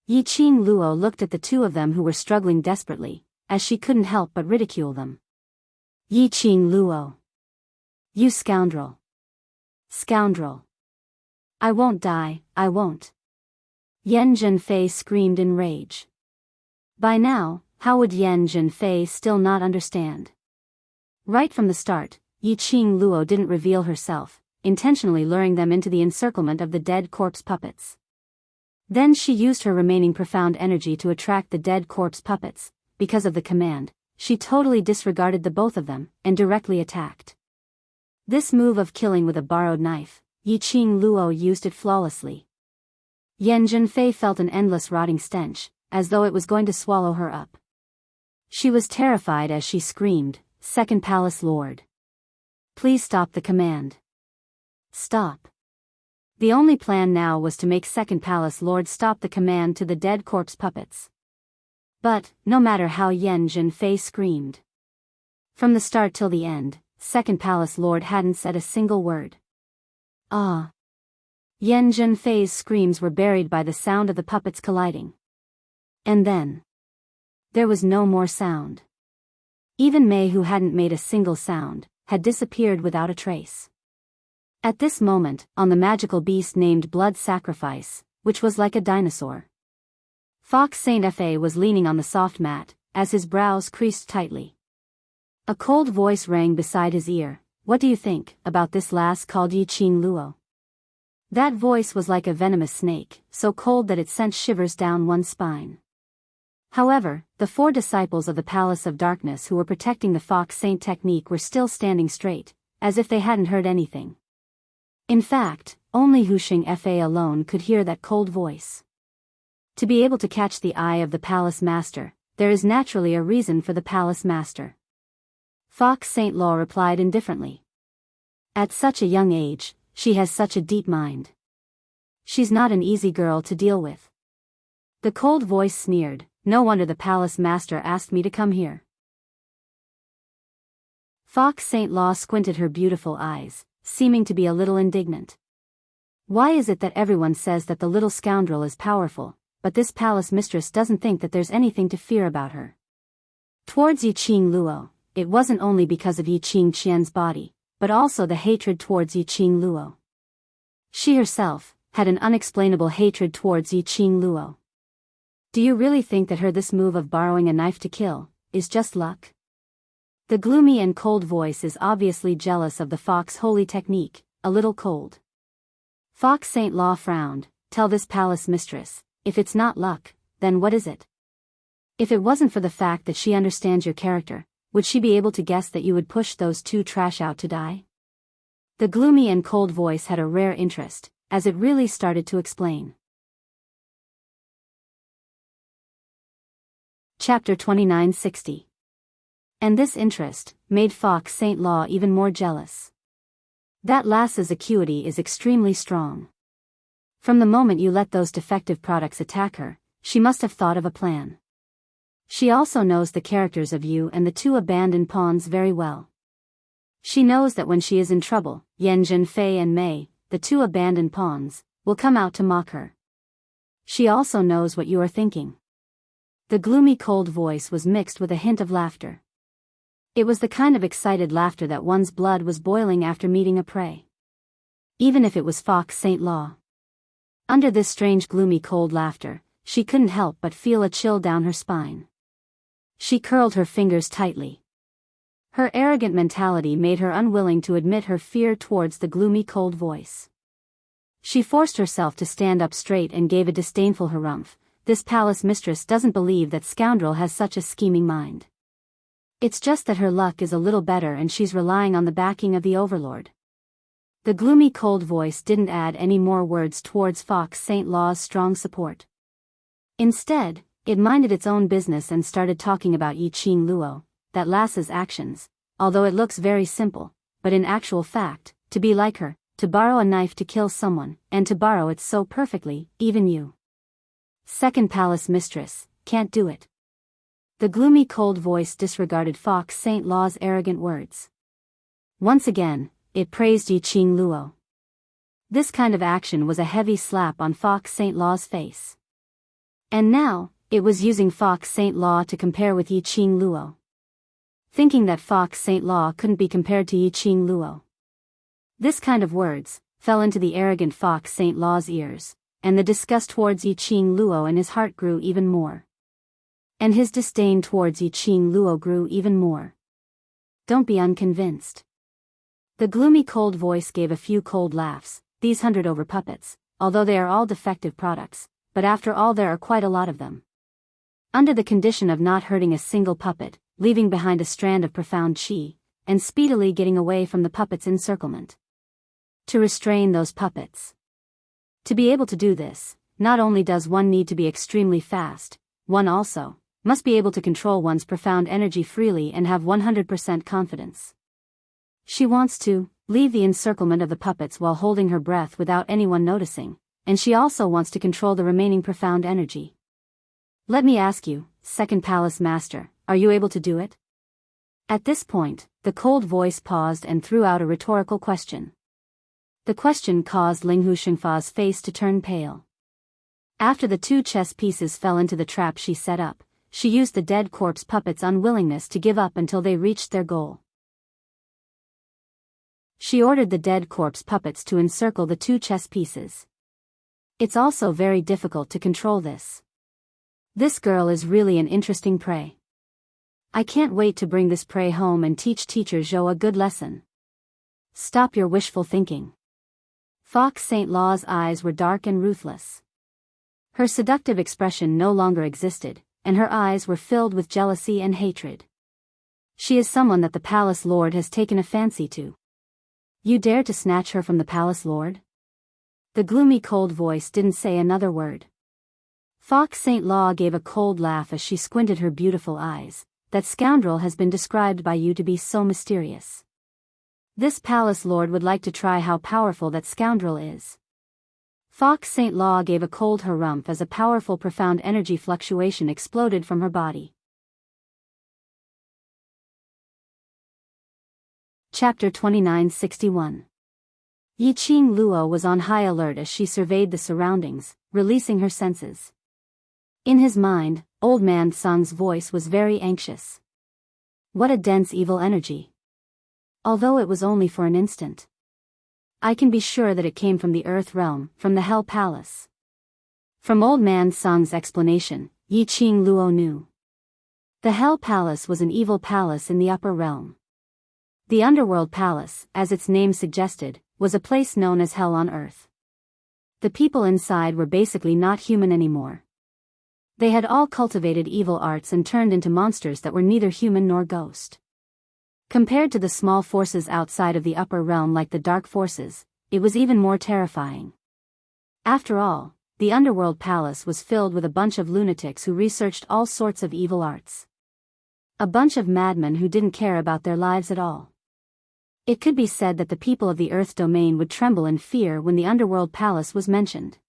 Yiqing Luo looked at the two of them who were struggling desperately, as she couldn't help but ridicule them. Yiqing Luo. You scoundrel. Scoundrel. I won't die, I won't. Yan Zhenfei screamed in rage. By now, how would Yan Zhenfei still not understand? Right from the start, Yiqing Luo didn't reveal herself, intentionally luring them into the encirclement of the dead corpse puppets. Then she used her remaining profound energy to attract the dead corpse puppets. Because of the command, she totally disregarded the both of them, and directly attacked. This move of killing with a borrowed knife, Yiqing Luo used it flawlessly. Yan Zhenfei felt an endless rotting stench, as though it was going to swallow her up. She was terrified as she screamed, "Second Palace Lord! Please stop the command. Stop." The only plan now was to make Second Palace Lord stop the command to the dead corpse puppets. But, no matter how Yan Zhenfei screamed, from the start till the end, Second Palace Lord hadn't said a single word. Ah! Yan Zhenfei's screams were buried by the sound of the puppets colliding. And then there was no more sound. Even Mei, who hadn't made a single sound, had disappeared without a trace. At this moment, on the magical beast named Blood Sacrifice, which was like a dinosaur, Fox Saint Fa was leaning on the soft mat, as his brows creased tightly. A cold voice rang beside his ear. "What do you think about this lass called Yiqing Luo?" That voice was like a venomous snake, so cold that it sent shivers down one's spine. However, the 4 disciples of the Palace of Darkness who were protecting the Fox Saint technique were still standing straight, as if they hadn't heard anything. In fact, only Husheng Fa alone could hear that cold voice. To be able to catch the eye of the Palace Master, there is naturally a reason for the Palace Master. Fox Saint Law replied indifferently. At such a young age, she has such a deep mind. She's not an easy girl to deal with. The cold voice sneered. No wonder the Palace Master asked me to come here. Fox Saint Law squinted her beautiful eyes, seeming to be a little indignant. Why is it that everyone says that the little scoundrel is powerful, but this palace mistress doesn't think that there's anything to fear about her? Towards Yiqing Luo, it wasn't only because of Yiqing Qian's body, but also the hatred towards Yiqing Luo. She herself had an unexplainable hatred towards Yiqing Luo. Do you really think that this move of borrowing a knife to kill is just luck? The gloomy and cold voice is obviously jealous of the Fox Holy technique, a little cold. Fox Saint Law frowned. Tell this palace mistress, if it's not luck, then what is it? If it wasn't for the fact that she understands your character, would she be able to guess that you would push those 2 trash out to die? The gloomy and cold voice had a rare interest, as it really started to explain. Chapter 2960. And this interest made Fox Saint Law even more jealous. That lass's acuity is extremely strong. From the moment you let those defective products attack her, she must have thought of a plan. She also knows the characters of you and the 2 abandoned pawns very well. She knows that when she is in trouble, Yan Zhenfei and Mei, the 2 abandoned pawns, will come out to mock her. She also knows what you are thinking. The gloomy cold voice was mixed with a hint of laughter. It was the kind of excited laughter that one's blood was boiling after meeting a prey. Even if it was Fox Saint Law. Under this strange gloomy cold laughter, she couldn't help but feel a chill down her spine. She curled her fingers tightly. Her arrogant mentality made her unwilling to admit her fear towards the gloomy cold voice. She forced herself to stand up straight and gave a disdainful harumph. This palace mistress doesn't believe that scoundrel has such a scheming mind. It's just that her luck is a little better and she's relying on the backing of the overlord. The gloomy cold voice didn't add any more words towards Fox Saint Law's strong support. Instead, it minded its own business and started talking about Yiqing Luo, that lass's actions, although it looks very simple, but in actual fact, to be like her, to borrow a knife to kill someone, and to borrow it so perfectly, even you. Second palace mistress, can't do it. The gloomy cold voice disregarded Fox Saint Law's arrogant words. Once again, it praised Yiqing Luo. This kind of action was a heavy slap on Fox Saint Law's face. And now, It was using Fox Saint Law to compare with Yi Qing Luo. Thinking that Fox Saint Law couldn't be compared to Yi Qing Luo. This kind of words fell into the arrogant Fox Saint Law's ears, and the disgust towards Yi Qing Luo in his heart grew even more. And his disdain towards Yi Qing Luo grew even more. Don't be unconvinced. The gloomy cold voice gave a few cold laughs. These 100 over puppets, although they are all defective products, but after all there are quite a lot of them. Under the condition of not hurting a single puppet, leaving behind a strand of profound chi, and speedily getting away from the puppet's encirclement. To restrain those puppets. To be able to do this, not only does one need to be extremely fast, one also must be able to control one's profound energy freely and have 100% confidence. She wants to leave the encirclement of the puppets while holding her breath without anyone noticing, and she also wants to control the remaining profound energy. Let me ask you, second palace master, are you able to do it? At this point, the cold voice paused and threw out a rhetorical question. The question caused Ling Hu Shengfa's face to turn pale. After the 2 chess pieces fell into the trap she set up, she used the dead corpse puppet's unwillingness to give up until they reached their goal. She ordered the dead corpse puppets to encircle the 2 chess pieces. It's also very difficult to control this. This girl is really an interesting prey. I can't wait to bring this prey home and teach teacher Zhou a good lesson. Stop your wishful thinking. Fox Saint Law's eyes were dark and ruthless. Her seductive expression no longer existed, and her eyes were filled with jealousy and hatred. She is someone that the palace lord has taken a fancy to. You dare to snatch her from the palace lord? The gloomy cold voice didn't say another word. Fox Saint Law gave a cold laugh as she squinted her beautiful eyes. That scoundrel has been described by you to be so mysterious. This palace lord would like to try how powerful that scoundrel is. Fox Saint Law gave a cold harumph as a powerful profound energy fluctuation exploded from her body. Chapter 2961. Yi Qing Luo was on high alert as she surveyed the surroundings, releasing her senses. In his mind, Old Man Sung's voice was very anxious. What a dense evil energy. Although it was only for an instant. I can be sure that it came from the Earth realm, from the Hell Palace. From Old Man Sung's explanation, Yi Qing Luo knew. The Hell Palace was an evil palace in the upper realm. The Underworld Palace, as its name suggested, was a place known as Hell on Earth. The people inside were basically not human anymore. They had all cultivated evil arts and turned into monsters that were neither human nor ghost. Compared to the small forces outside of the upper realm like the dark forces, it was even more terrifying. After all, the Underworld Palace was filled with a bunch of lunatics who researched all sorts of evil arts. A bunch of madmen who didn't care about their lives at all. It could be said that the people of the Earth domain would tremble in fear when the Underworld Palace was mentioned.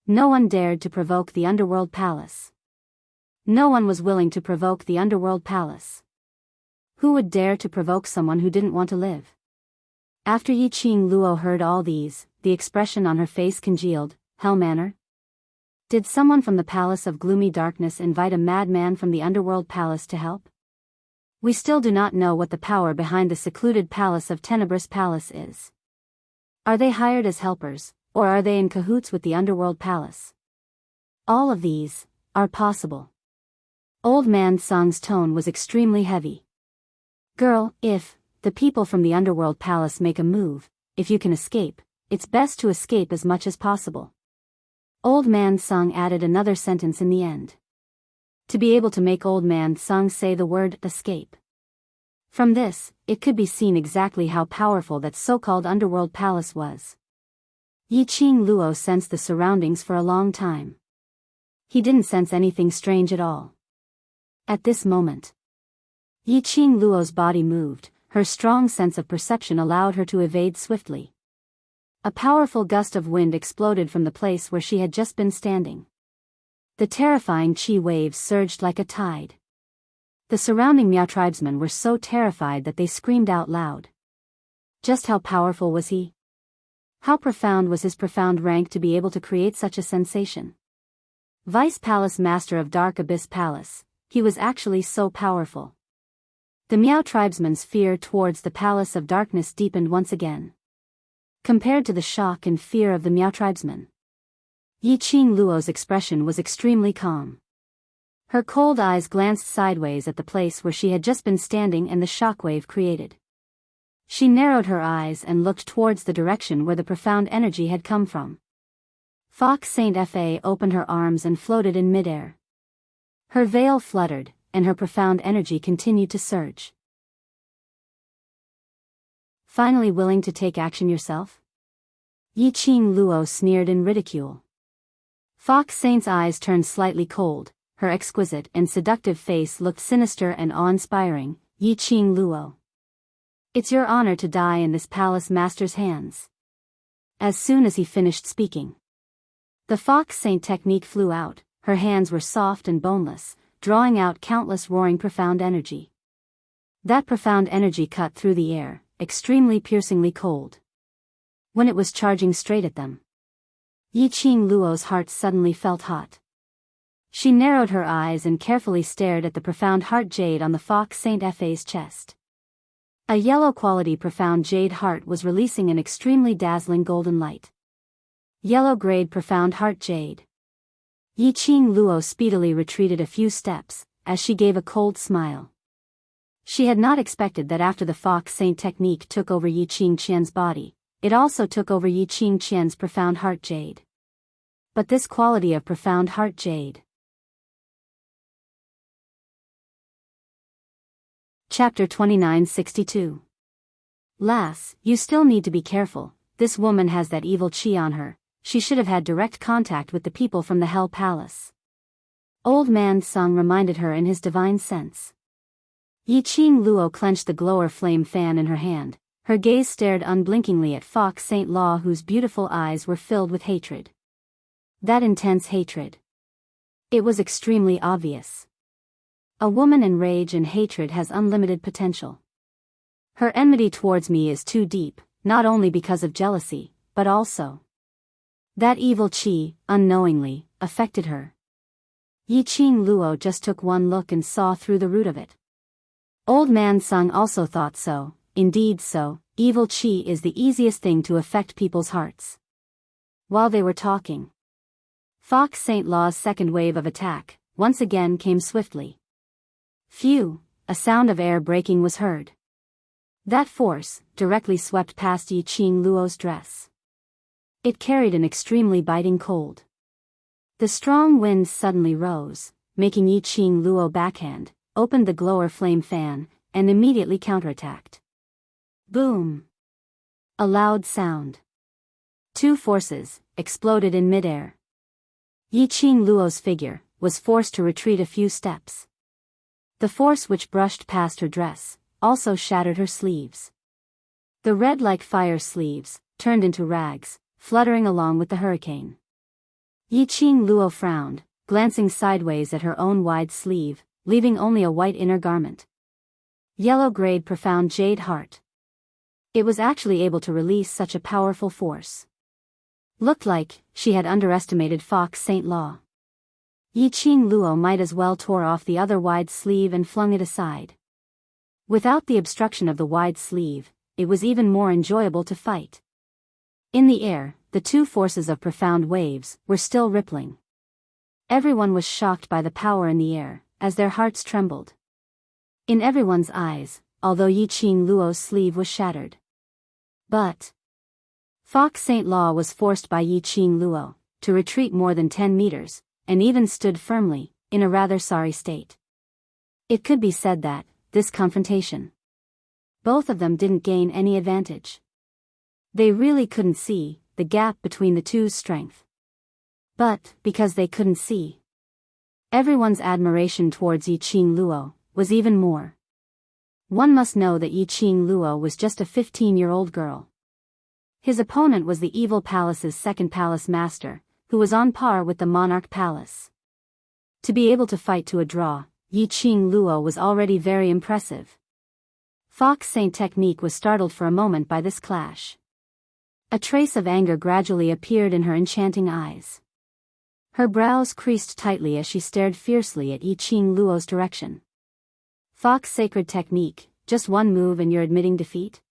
No one dared to provoke the Underworld Palace. No one was willing to provoke the Underworld Palace. Who would dare to provoke someone who didn't want to live? After Yi Qing Luo heard all these, the expression on her face congealed. Hell manner? Did someone from the Palace of Gloomy Darkness invite a madman from the Underworld Palace to help? We still do not know what the power behind the secluded Palace of Tenebrous Palace is. Are they hired as helpers, or are they in cahoots with the Underworld Palace? All of these are possible. Old Man Sung's tone was extremely heavy. Girl, if the people from the Underworld Palace make a move, if you can escape, it's best to escape as much as possible. Old Man Sung added another sentence in the end. To be able to make Old Man Sung say the word escape. From this, it could be seen exactly how powerful that so-called Underworld Palace was. Yi Qing Luo sensed the surroundings for a long time. He didn't sense anything strange at all. At this moment, Yi Qing Luo's body moved, her strong sense of perception allowed her to evade swiftly. A powerful gust of wind exploded from the place where she had just been standing. The terrifying chi waves surged like a tide. The surrounding Miao tribesmen were so terrified that they screamed out loud. Just how powerful was he? How profound was his profound rank to be able to create such a sensation? Vice Palace Master of Dark Abyss Palace, he was actually so powerful. The Miao tribesman's fear towards the Palace of Darkness deepened once again. Compared to the shock and fear of the Miao tribesman, Yi Qing Luo's expression was extremely calm. Her cold eyes glanced sideways at the place where she had just been standing and the shockwave created. She narrowed her eyes and looked towards the direction where the profound energy had come from. Fox Saint Fa opened her arms and floated in midair. Her veil fluttered, and her profound energy continued to surge. Finally willing to take action yourself? Yi Qing Luo sneered in ridicule. Fox Saint's eyes turned slightly cold, her exquisite and seductive face looked sinister and awe-inspiring. Yi Qing Luo, it's your honor to die in this palace master's hands. As soon as he finished speaking, the Fox Saint technique flew out, her hands were soft and boneless, drawing out countless roaring profound energy. That profound energy cut through the air, extremely piercingly cold. When it was charging straight at them, Yi Qing Luo's heart suddenly felt hot. She narrowed her eyes and carefully stared at the profound heart jade on the Fox Saint Fa's chest. A yellow-quality profound jade heart was releasing an extremely dazzling golden light. Yellow-grade profound heart jade. Yi Qing Luo speedily retreated a few steps, as she gave a cold smile. She had not expected that after the Fox Saint technique took over Yi Qing Qian's body, it also took over Yi Qing Qian's profound heart jade. But this quality of profound heart jade. Chapter 2962. Lass, you still need to be careful, this woman has that evil qi on her, she should have had direct contact with the people from the Hell Palace. Old Man Sung reminded her in his divine sense. Yi Qing Luo clenched the glower flame fan in her hand, her gaze stared unblinkingly at Fox Saint Law whose beautiful eyes were filled with hatred. That intense hatred. It was extremely obvious. A woman in rage and hatred has unlimited potential. Her enmity towards me is too deep, not only because of jealousy, but also. That evil qi, unknowingly, affected her. Yi Qing Luo just took one look and saw through the root of it. Old Man Sung also thought so, indeed so, evil qi is the easiest thing to affect people's hearts. While they were talking, Fox Saint Law's second wave of attack, once again came swiftly. Phew, a sound of air breaking was heard. That force, directly swept past Yi Qing Luo's dress. It carried an extremely biting cold. The strong wind suddenly rose, making Yi Qing Luo backhand, opened the glower flame fan, and immediately counterattacked. Boom! A loud sound. Two forces exploded in midair. Yi Qing Luo's figure was forced to retreat a few steps. The force which brushed past her dress also shattered her sleeves. The red-like-fire sleeves turned into rags, fluttering along with the hurricane. Yi Qing Luo frowned, glancing sideways at her own wide sleeve, leaving only a white inner garment. Yellow-grade profound jade heart. It was actually able to release such a powerful force. Looked like she had underestimated Fox Saint Law. Yi Qing Luo might as well tore off the other wide sleeve and flung it aside. Without the obstruction of the wide sleeve, it was even more enjoyable to fight. In the air, the two forces of profound waves were still rippling. Everyone was shocked by the power in the air, as their hearts trembled. In everyone's eyes, although Yi Qing Luo's sleeve was shattered. But Fox Saint Law was forced by Yi Qing Luo to retreat more than 10 meters, and even stood firmly, in a rather sorry state. It could be said that, this confrontation, both of them didn't gain any advantage. They really couldn't see the gap between the two's strength. But, because they couldn't see, everyone's admiration towards Yi Qing Luo was even more. One must know that Yi Qing Luo was just a 15-year-old girl. His opponent was the Evil Palace's second palace master, who was on par with the Monarch Palace. To be able to fight to a draw, Yi Qing Luo was already very impressive. Fox Saint Technique was startled for a moment by this clash. A trace of anger gradually appeared in her enchanting eyes. Her brows creased tightly as she stared fiercely at Yiqing Luo's direction. Fox sacred technique, just one move and you're admitting defeat?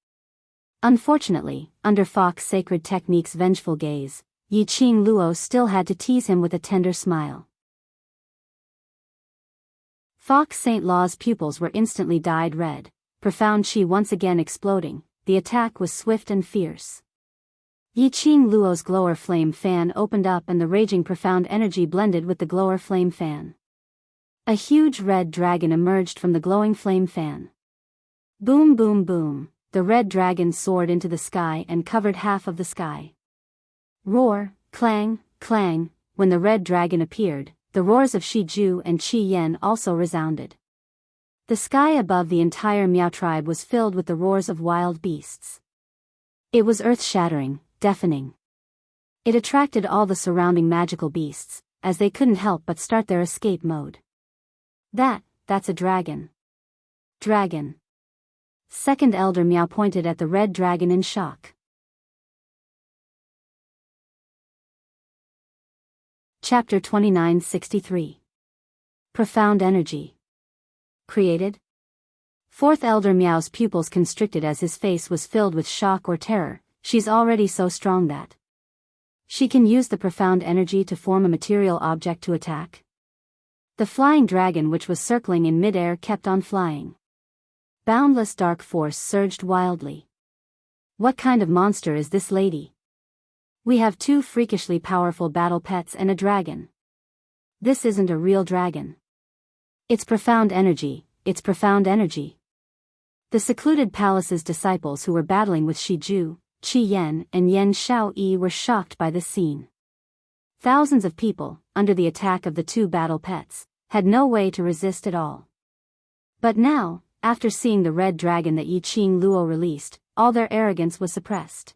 Unfortunately, under Fox sacred technique's vengeful gaze, Yiqing Luo still had to tease him with a tender smile. Fox St. Law's pupils were instantly dyed red, profound chi once again exploding. The attack was swift and fierce. Yiqing Luo's glower flame fan opened up and the raging profound energy blended with the glower flame fan. A huge red dragon emerged from the glowing flame fan. Boom boom boom, the red dragon soared into the sky and covered half of the sky. Roar, clang, clang, when the red dragon appeared, the roars of Shi Ju and Qi Yan also resounded. The sky above the entire Miao tribe was filled with the roars of wild beasts. It was earth-shattering, deafening. It attracted all the surrounding magical beasts, as they couldn't help but start their escape mode. That's a dragon. Dragon. Second Elder Miao pointed at the red dragon in shock. Chapter 2963. Profound Energy. Created? Fourth Elder Miao's pupils constricted as his face was filled with shock or terror. She's already so strong that she can use the profound energy to form a material object to attack. The flying dragon which was circling in midair kept on flying. Boundless dark force surged wildly. What kind of monster is this lady? We have two freakishly powerful battle pets and a dragon. This isn't a real dragon. It's profound energy, it's profound energy. The secluded palace's disciples who were battling with Shi Ju, Qi Yan and Yan Xiaoyi were shocked by this scene. Thousands of people, under the attack of the two battle pets, had no way to resist at all. But now, after seeing the red dragon that Yiqing Luo released, all their arrogance was suppressed.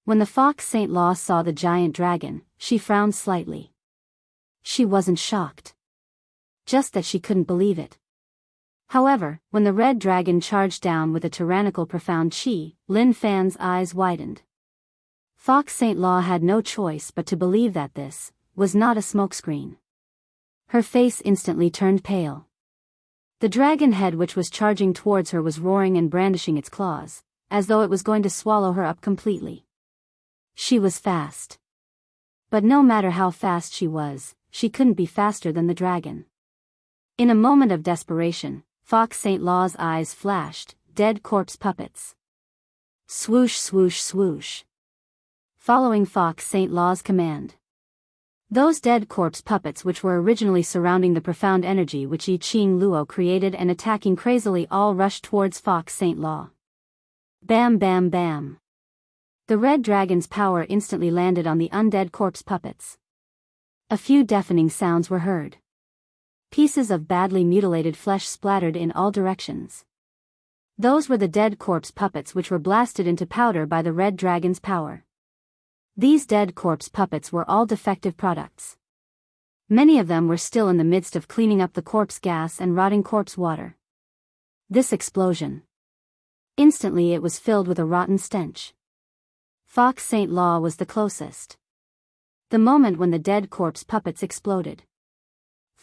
When the Fox St. Law saw the giant dragon, she frowned slightly. She wasn't shocked. Just that she couldn't believe it. However, when the red dragon charged down with a tyrannical profound chi, Lin Fan's eyes widened. Fox St. Law had no choice but to believe that this was not a smokescreen. Her face instantly turned pale. The dragon head which was charging towards her was roaring and brandishing its claws, as though it was going to swallow her up completely. She was fast. But no matter how fast she was, she couldn't be faster than the dragon. In a moment of desperation, Fox St. Law's eyes flashed, dead corpse puppets. Swoosh swoosh swoosh. Following Fox St. Law's command. Those dead corpse puppets which were originally surrounding the profound energy which Yiqing Luo created and attacking crazily all rushed towards Fox St. Law. Bam bam bam. The red dragon's power instantly landed on the undead corpse puppets. A few deafening sounds were heard. Pieces of badly mutilated flesh splattered in all directions. Those were the dead corpse puppets which were blasted into powder by the red dragon's power. These dead corpse puppets were all defective products. Many of them were still in the midst of cleaning up the corpse gas and rotting corpse water. This explosion. Instantly it was filled with a rotten stench. Fox St. Law was the closest. The moment when the dead corpse puppets exploded.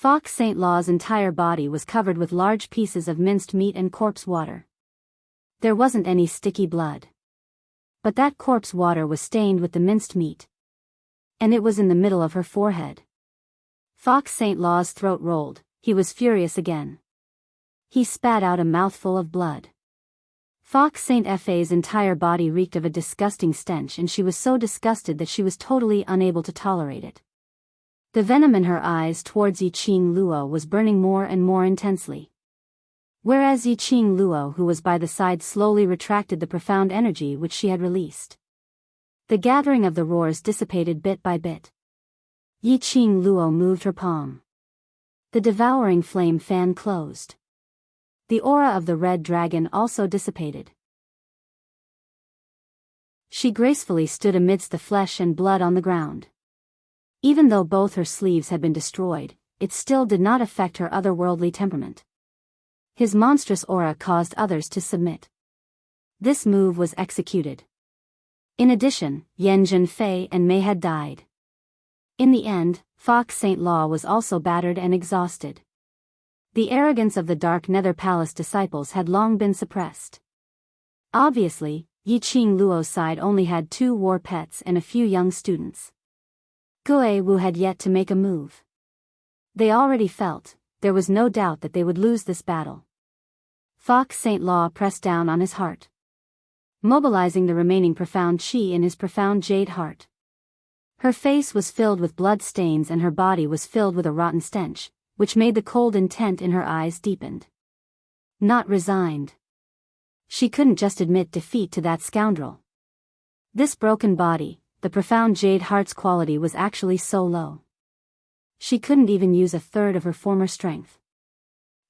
Fox St. Law's entire body was covered with large pieces of minced meat and corpse water. There wasn't any sticky blood. But that corpse water was stained with the minced meat. And it was in the middle of her forehead. Fox St. Law's throat rolled, he was furious again. He spat out a mouthful of blood. Fox St. Fa's entire body reeked of a disgusting stench and she was so disgusted that she was totally unable to tolerate it. The venom in her eyes towards Yiqing Luo was burning more and more intensely. Whereas Yiqing Luo who was by the side slowly retracted the profound energy which she had released. The gathering of the roars dissipated bit by bit. Yiqing Luo moved her palm. The devouring flame fan closed. The aura of the red dragon also dissipated. She gracefully stood amidst the flesh and blood on the ground. Even though both her sleeves had been destroyed, it still did not affect her otherworldly temperament. His monstrous aura caused others to submit. This move was executed. In addition, Yan Zhenfei and Mei had died. In the end, Fox St. Law was also battered and exhausted. The arrogance of the Dark Nether Palace disciples had long been suppressed. Obviously, Yiqing Luo's side only had 2 war pets and a few young students. Guo Wu had yet to make a move. They already felt, there was no doubt that they would lose this battle. Fox St. Law pressed down on his heart, mobilizing the remaining profound chi in his profound jade heart. Her face was filled with blood stains and her body was filled with a rotten stench, which made the cold intent in her eyes deepened. Not resigned. She couldn't just admit defeat to that scoundrel. This broken body, the profound jade heart's quality was actually so low. She couldn't even use a third of her former strength.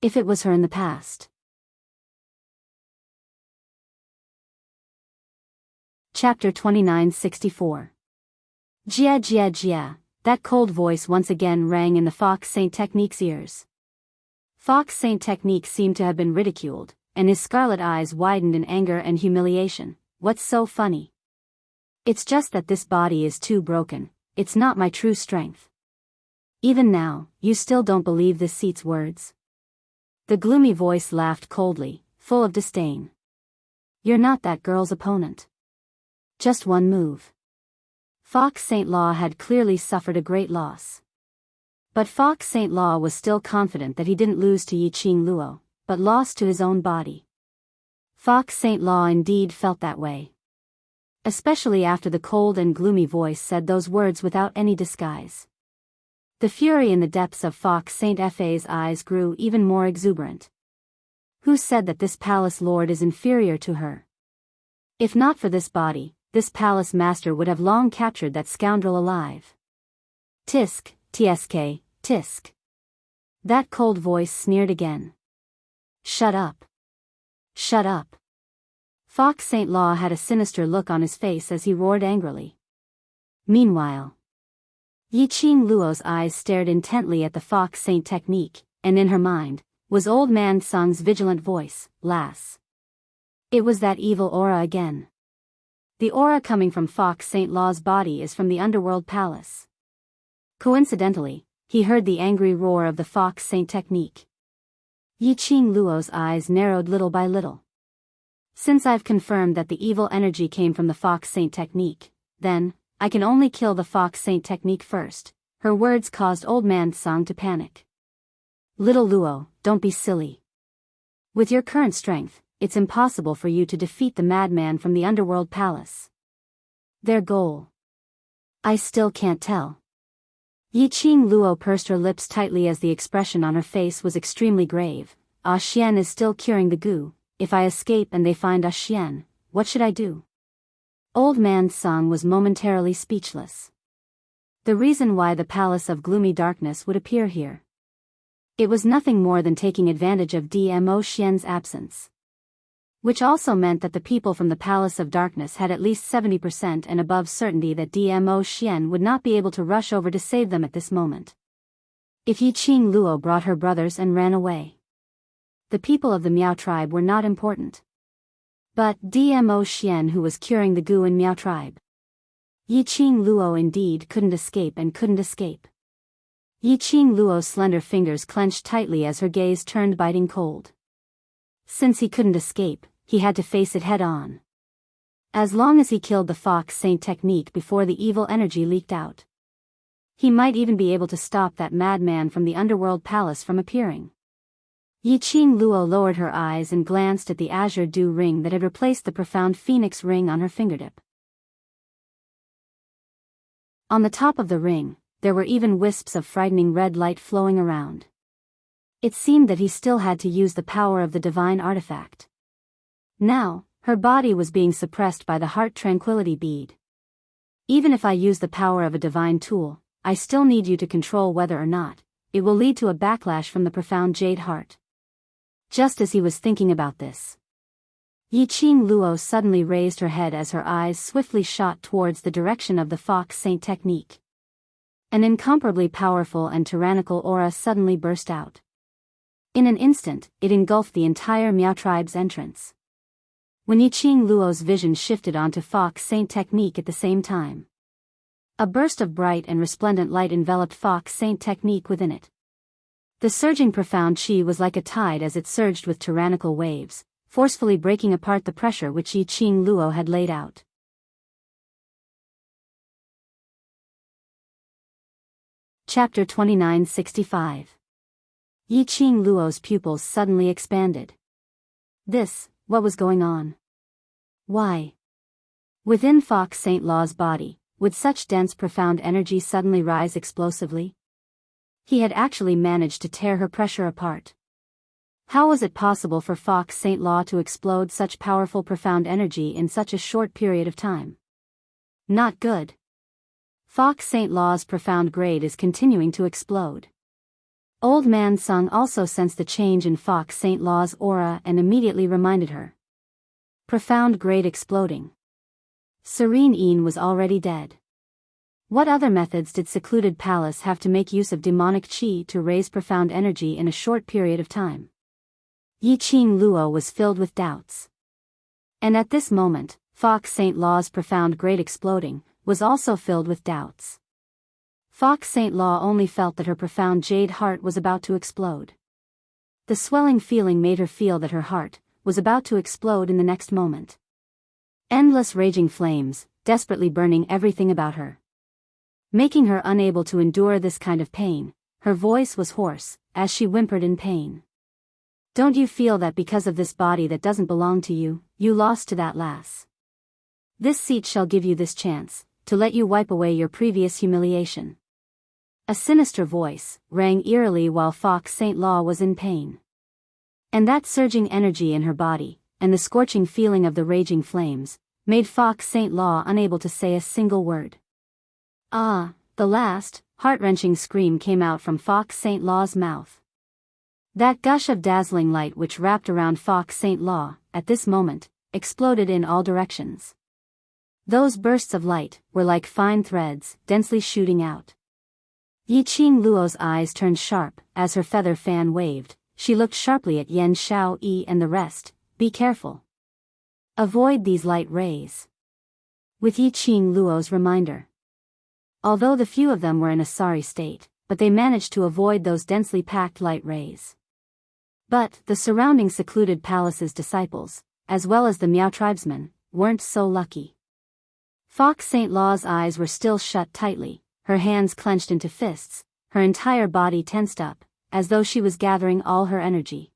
If it was her in the past. Chapter 2964. Jia Jia Jia. That cold voice once again rang in the Fox Saint Technique's ears. Fox Saint Technique seemed to have been ridiculed, and his scarlet eyes widened in anger and humiliation. What's so funny? It's just that this body is too broken, it's not my true strength. Even now, you still don't believe this seat's words? The gloomy voice laughed coldly, full of disdain. You're not that girl's opponent. Just one move. Fox St. Law had clearly suffered a great loss. But Fox St. Law was still confident that he didn't lose to Yiqing Luo, but lost to his own body. Fox St. Law indeed felt that way. Especially after the cold and gloomy voice said those words without any disguise. The fury in the depths of Fox St. Fa's eyes grew even more exuberant. Who said that this palace lord is inferior to her? If not for this body, this palace master would have long captured that scoundrel alive. Tisk, tsk, tisk. That cold voice sneered again. Shut up. Shut up. Fox St. Law had a sinister look on his face as he roared angrily. Meanwhile, Yiqing Luo's eyes stared intently at the Fox Saint Technique, and in her mind, was old man Song's vigilant voice, Lass. It was that evil aura again. The aura coming from Fox St. Law's body is from the underworld palace. Coincidentally, he heard the angry roar of the Fox Saint Technique. Yiqing Luo's eyes narrowed little by little. Since I've confirmed that the evil energy came from the Fox Saint Technique, then, I can only kill the Fox Saint Technique first. Her words caused old man Song to panic. Little Luo, don't be silly. With your current strength, it's impossible for you to defeat the madman from the underworld palace. Their goal? I still can't tell. Yiqing Luo pursed her lips tightly as the expression on her face was extremely grave. Ah Xian is still curing the goo. If I escape and they find Ah Xian, what should I do? Old man Song was momentarily speechless. The reason why the Palace of Gloomy Darkness would appear here. It was nothing more than taking advantage of Dmo Xian's absence. Which also meant that the people from the Palace of Darkness had at least 70% and above certainty that Dmo Xian would not be able to rush over to save them at this moment. If Yiqing Luo brought her brothers and ran away, the people of the Miao tribe were not important. But Dmo Xian, who was curing the goo in Miao tribe. Yiqing Luo indeed couldn't escape and couldn't escape. Yiqing Luo's slender fingers clenched tightly as her gaze turned biting cold. Since he couldn't escape, he had to face it head-on. As long as he killed the Fox Saint Technique before the evil energy leaked out, he might even be able to stop that madman from the underworld palace from appearing. Yiqing Luo lowered her eyes and glanced at the azure dew ring that had replaced the profound phoenix ring on her fingertip. On the top of the ring, there were even wisps of frightening red light flowing around. It seemed that he still had to use the power of the divine artifact. Now, her body was being suppressed by the heart tranquility bead. Even if I use the power of a divine tool, I still need you to control whether or not it will lead to a backlash from the profound jade heart. Just as he was thinking about this, Yiqing Luo suddenly raised her head as her eyes swiftly shot towards the direction of the Fox Saint Technique. An incomparably powerful and tyrannical aura suddenly burst out. In an instant, it engulfed the entire Miao tribe's entrance. When Yiqing Luo's vision shifted onto Fox Saint Technique at the same time, A burst of bright and resplendent light enveloped Fox Saint technique within it. The surging profound chi was like a tide as it surged with tyrannical waves, forcefully breaking apart the pressure which Yi Qing Luo had laid out. Chapter 2965. Yi Qing Luo's pupils suddenly expanded. What was going on? Why? Within Fox Saint Law's body, would such dense profound energy suddenly rise explosively? He had actually managed to tear her pressure apart. How was it possible for Fox Saint Law to explode such powerful profound energy in such a short period of time? Not good. Fox Saint Law's profound grade is continuing to explode. Old Man Sung also sensed the change in Fox Saint Law's aura and immediately reminded her. Profound grade exploding. Serene Een was already dead. What other methods did secluded palace have to make use of demonic chi to raise profound energy in a short period of time? Yi Qing Luo was filled with doubts. And at this moment, Fox Saint Law's profound grade exploding was also filled with doubts. Fox Saint Law only felt that her profound jade heart was about to explode. The swelling feeling made her feel that her heart was about to explode in the next moment. Endless raging flames, desperately burning everything about her. Making her unable to endure this kind of pain, her voice was hoarse, as she whimpered in pain. Don't you feel that because of this body that doesn't belong to you, you lost to that lass? This seat shall give you this chance, to let you wipe away your previous humiliation. A sinister voice rang eerily while Fox Saint Law was in pain. And that surging energy in her body, and the scorching feeling of the raging flames, made Fox Saint Law unable to say a single word. Ah, the last, heart-wrenching scream came out from Fox Saint Law's mouth. That gush of dazzling light which wrapped around Fox Saint Law, at this moment, exploded in all directions. Those bursts of light were like fine threads, densely shooting out. Yi Qing Luo's eyes turned sharp, as her feather fan waved. She looked sharply at Yan Shao Yi and the rest. Be careful. Avoid these light rays. With Yi Qing Luo's reminder. Although the few of them were in a sorry state, but they managed to avoid those densely packed light rays. But the surrounding secluded palace's disciples, as well as the Miao tribesmen, weren't so lucky. Fox Saint Law's eyes were still shut tightly, her hands clenched into fists, her entire body tensed up, as though she was gathering all her energy.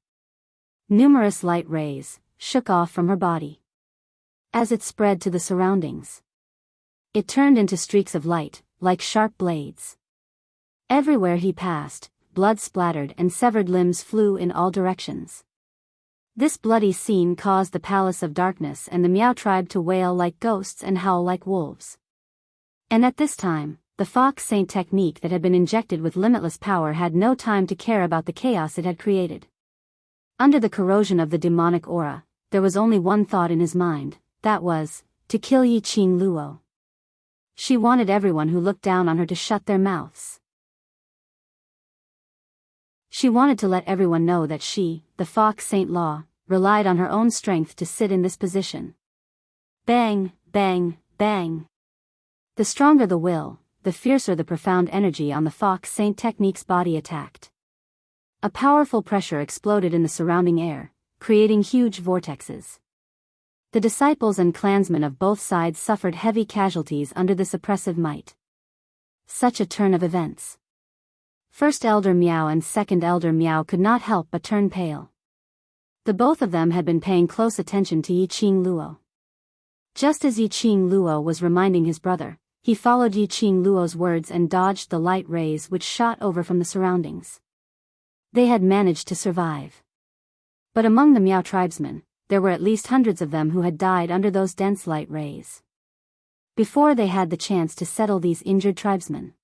Numerous light rays shook off from her body. As it spread to the surroundings, it turned into streaks of light, like sharp blades. Everywhere he passed, blood splattered and severed limbs flew in all directions. This bloody scene caused the Palace of Darkness and the Miao tribe to wail like ghosts and howl like wolves. And at this time, the Fox Saint technique that had been injected with limitless power had no time to care about the chaos it had created. Under the corrosion of the demonic aura, there was only one thought in his mind, that was, to kill Yi Qing Luo. She wanted everyone who looked down on her to shut their mouths. She wanted to let everyone know that she, the Fox Saint Law, relied on her own strength to sit in this position. Bang, bang, bang. The stronger the will, the fiercer the profound energy on the Fox Saint technique's body attacked. A powerful pressure exploded in the surrounding air, creating huge vortexes. The disciples and clansmen of both sides suffered heavy casualties under this oppressive might. Such a turn of events. First Elder Miao and Second Elder Miao could not help but turn pale. The both of them had been paying close attention to Yi Qing Luo. Just as Yi Qing Luo was reminding his brother, he followed Yi Qing Luo's words and dodged the light rays which shot over from the surroundings. They had managed to survive. But among the Miao tribesmen, there were at least hundreds of them who had died under those dense light rays. Before they had the chance to settle these injured tribesmen.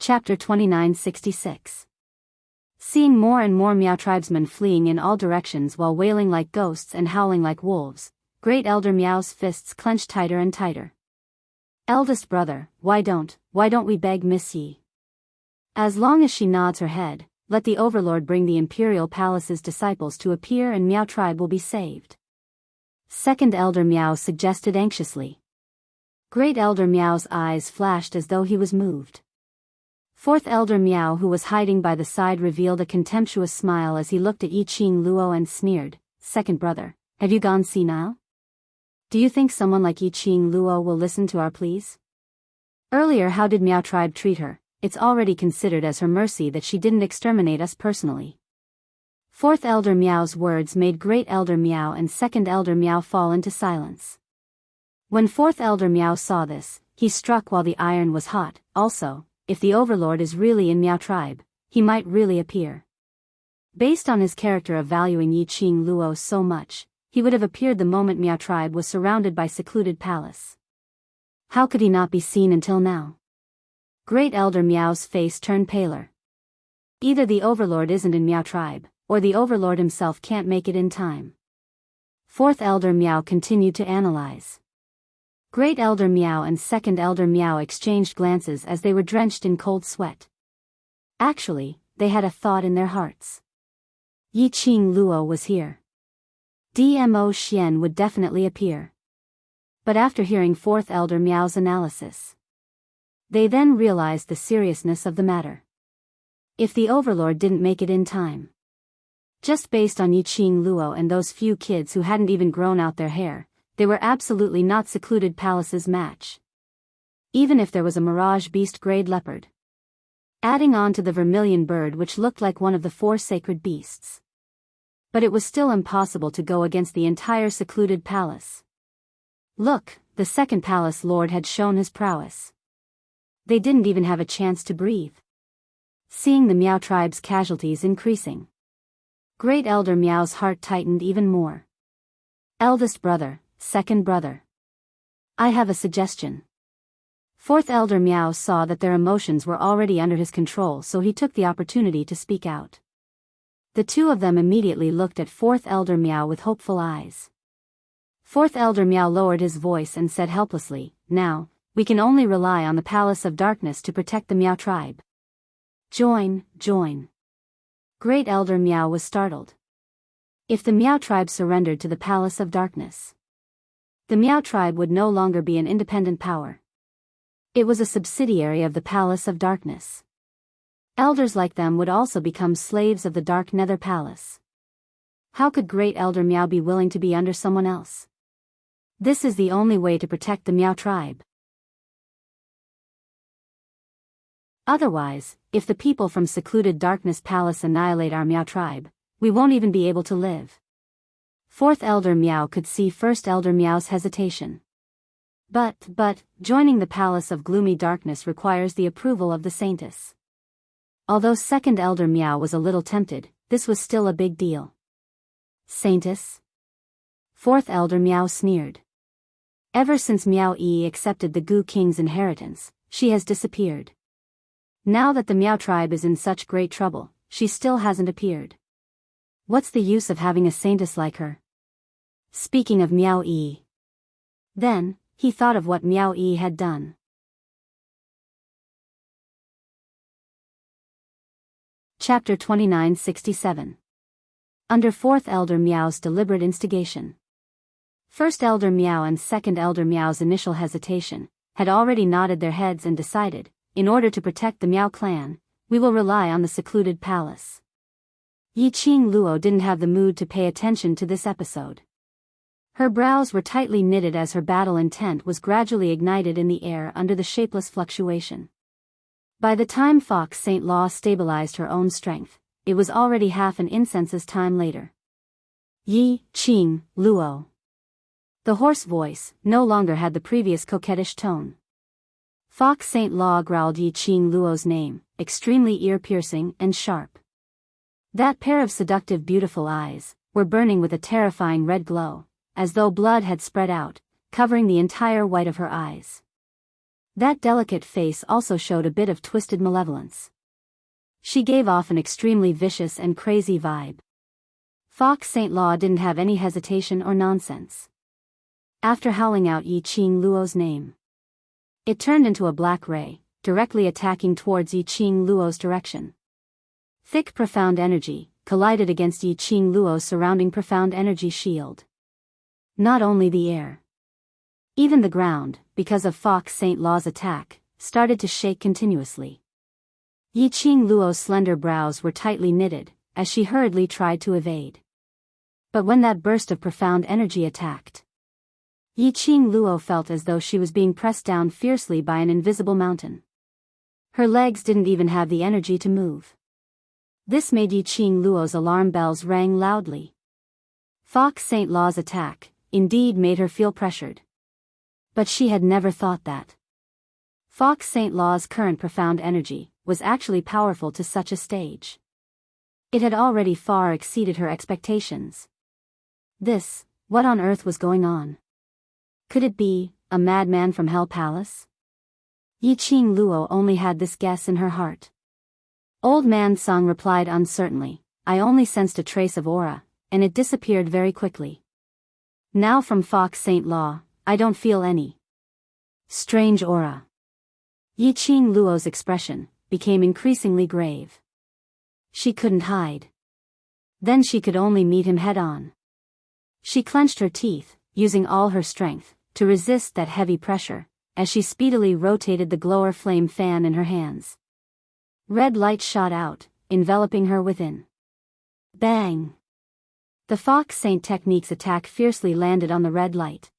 Chapter 2966. Seeing more and more Miao tribesmen fleeing in all directions while wailing like ghosts and howling like wolves, Great Elder Miao's fists clenched tighter and tighter. Eldest brother, why don't we beg Miss Yi? As long as she nods her head, let the Overlord bring the Imperial Palace's disciples to appear and Miao tribe will be saved. Second Elder Meow suggested anxiously. Great Elder Meow's eyes flashed as though he was moved. Fourth Elder Meow, who was hiding by the side, revealed a contemptuous smile as he looked at Yi-Ching Luo and sneered, "Second brother, have you gone senile? Do you think someone like Yi-Ching Luo will listen to our pleas? Earlier, how did Meow tribe treat her? It's already considered as her mercy that she didn't exterminate us personally." Fourth Elder Meow's words made Great Elder Meow and Second Elder Meow fall into silence. When Fourth Elder Meow saw this, he struck while the iron was hot. Also, if the Overlord is really in Meow tribe, he might really appear. Based on his character of valuing Yi-Ching Luo so much, he would have appeared the moment Meow tribe was surrounded by secluded palace. How could he not be seen until now? Great Elder Meow's face turned paler. Either the Overlord isn't in Meow tribe, or the Overlord himself can't make it in time. Fourth Elder Meow continued to analyze. Great Elder Meow and Second Elder Meow exchanged glances as they were drenched in cold sweat. Actually, they had a thought in their hearts. Yi-Ching Luo was here. Dmo Xian would definitely appear. But after hearing Fourth Elder Meow's analysis, they then realized the seriousness of the matter. If the Overlord didn't make it in time, just based on Yi-Ching Luo and those few kids who hadn't even grown out their hair, they were absolutely not secluded palace's match. Even if there was a mirage beast grade leopard adding on to the vermilion bird, which looked like one of the 4 sacred beasts. But it was still impossible to go against the entire secluded palace. Look, the second palace lord had shown his prowess. They didn't even have a chance to breathe. Seeing the Meow tribe's casualties increasing, Great Elder Meow's heart tightened even more. Eldest brother, second brother, I have a suggestion. Fourth Elder Meow saw that their emotions were already under his control, so he took the opportunity to speak out. The two of them immediately looked at Fourth Elder Meow with hopeful eyes. Fourth Elder Meow lowered his voice and said helplessly, "Now, we can only rely on the Palace of Darkness to protect the Meow tribe. Join. Great Elder Meow was startled. If the Meow tribe surrendered to the Palace of Darkness, the Meow tribe would no longer be an independent power. It was a subsidiary of the Palace of Darkness. Elders like them would also become slaves of the Dark Nether Palace. How could Great Elder Meow be willing to be under someone else? This is the only way to protect the Meow tribe. Otherwise, if the people from secluded Darkness Palace annihilate our Meow tribe, we won't even be able to live." Fourth Elder Meow could see First Elder Meow's hesitation. But, joining the Palace of Gloomy Darkness requires the approval of the Saintess. Although Second Elder Meow was a little tempted, this was still a big deal. Saintess? Fourth Elder Meow sneered. Ever since Meow Yi accepted the Goo King's inheritance, she has disappeared. Now that the Meow tribe is in such great trouble, she still hasn't appeared. What's the use of having a saintess like her? Speaking of Meow Yi. Then, he thought of what Meow Yi had done. Chapter 2967. Under Fourth Elder Meow's deliberate instigation. First Elder Meow and Second Elder Meow's initial hesitation had already nodded their heads and decided, in order to protect the Meow clan, we will rely on the secluded palace. Yi-Ching Luo didn't have the mood to pay attention to this episode. Her brows were tightly knitted as her battle intent was gradually ignited in the air under the shapeless fluctuation. By the time Fox St. Law stabilized her own strength, it was already half an incense's time later. Yi-Ching Luo. The hoarse voice no longer had the previous coquettish tone. Fox St. Law growled Yi-Ching Luo's name, extremely ear-piercing and sharp. That pair of seductive beautiful eyes were burning with a terrifying red glow, as though blood had spread out, covering the entire white of her eyes. That delicate face also showed a bit of twisted malevolence. She gave off an extremely vicious and crazy vibe. Fox St. Law didn't have any hesitation or nonsense. After howling out Yi-Ching Luo's name, it turned into a black ray, directly attacking towards Yi-Ching Luo's direction. Thick profound energy collided against Yi-Ching Luo's surrounding profound energy shield. Not only the air. Even the ground, because of Fox Saint Law's attack, started to shake continuously. Yiqing Luo's slender brows were tightly knitted, as she hurriedly tried to evade. But when that burst of profound energy attacked, Yiqing Luo felt as though she was being pressed down fiercely by an invisible mountain. Her legs didn't even have the energy to move. This made Yiqing Luo's alarm bells rang loudly. Fox Saint Law's attack, indeed, made her feel pressured. But she had never thought that Fox Saint Law's current profound energy was actually powerful to such a stage. It had already far exceeded her expectations. What on earth was going on? Could it be a madman from Hell Palace? Yiqing Luo only had this guess in her heart. Old Man Sung replied uncertainly, I only sensed a trace of aura, and it disappeared very quickly. Now from Fox Saint Law, I don't feel any strange aura. Yiqing Luo's expression became increasingly grave. She couldn't hide. Then she could only meet him head-on. She clenched her teeth, using all her strength, to resist that heavy pressure, as she speedily rotated the glower flame fan in her hands. Red light shot out, enveloping her within. Bang! The Fox Saint technique's attack fiercely landed on the red light.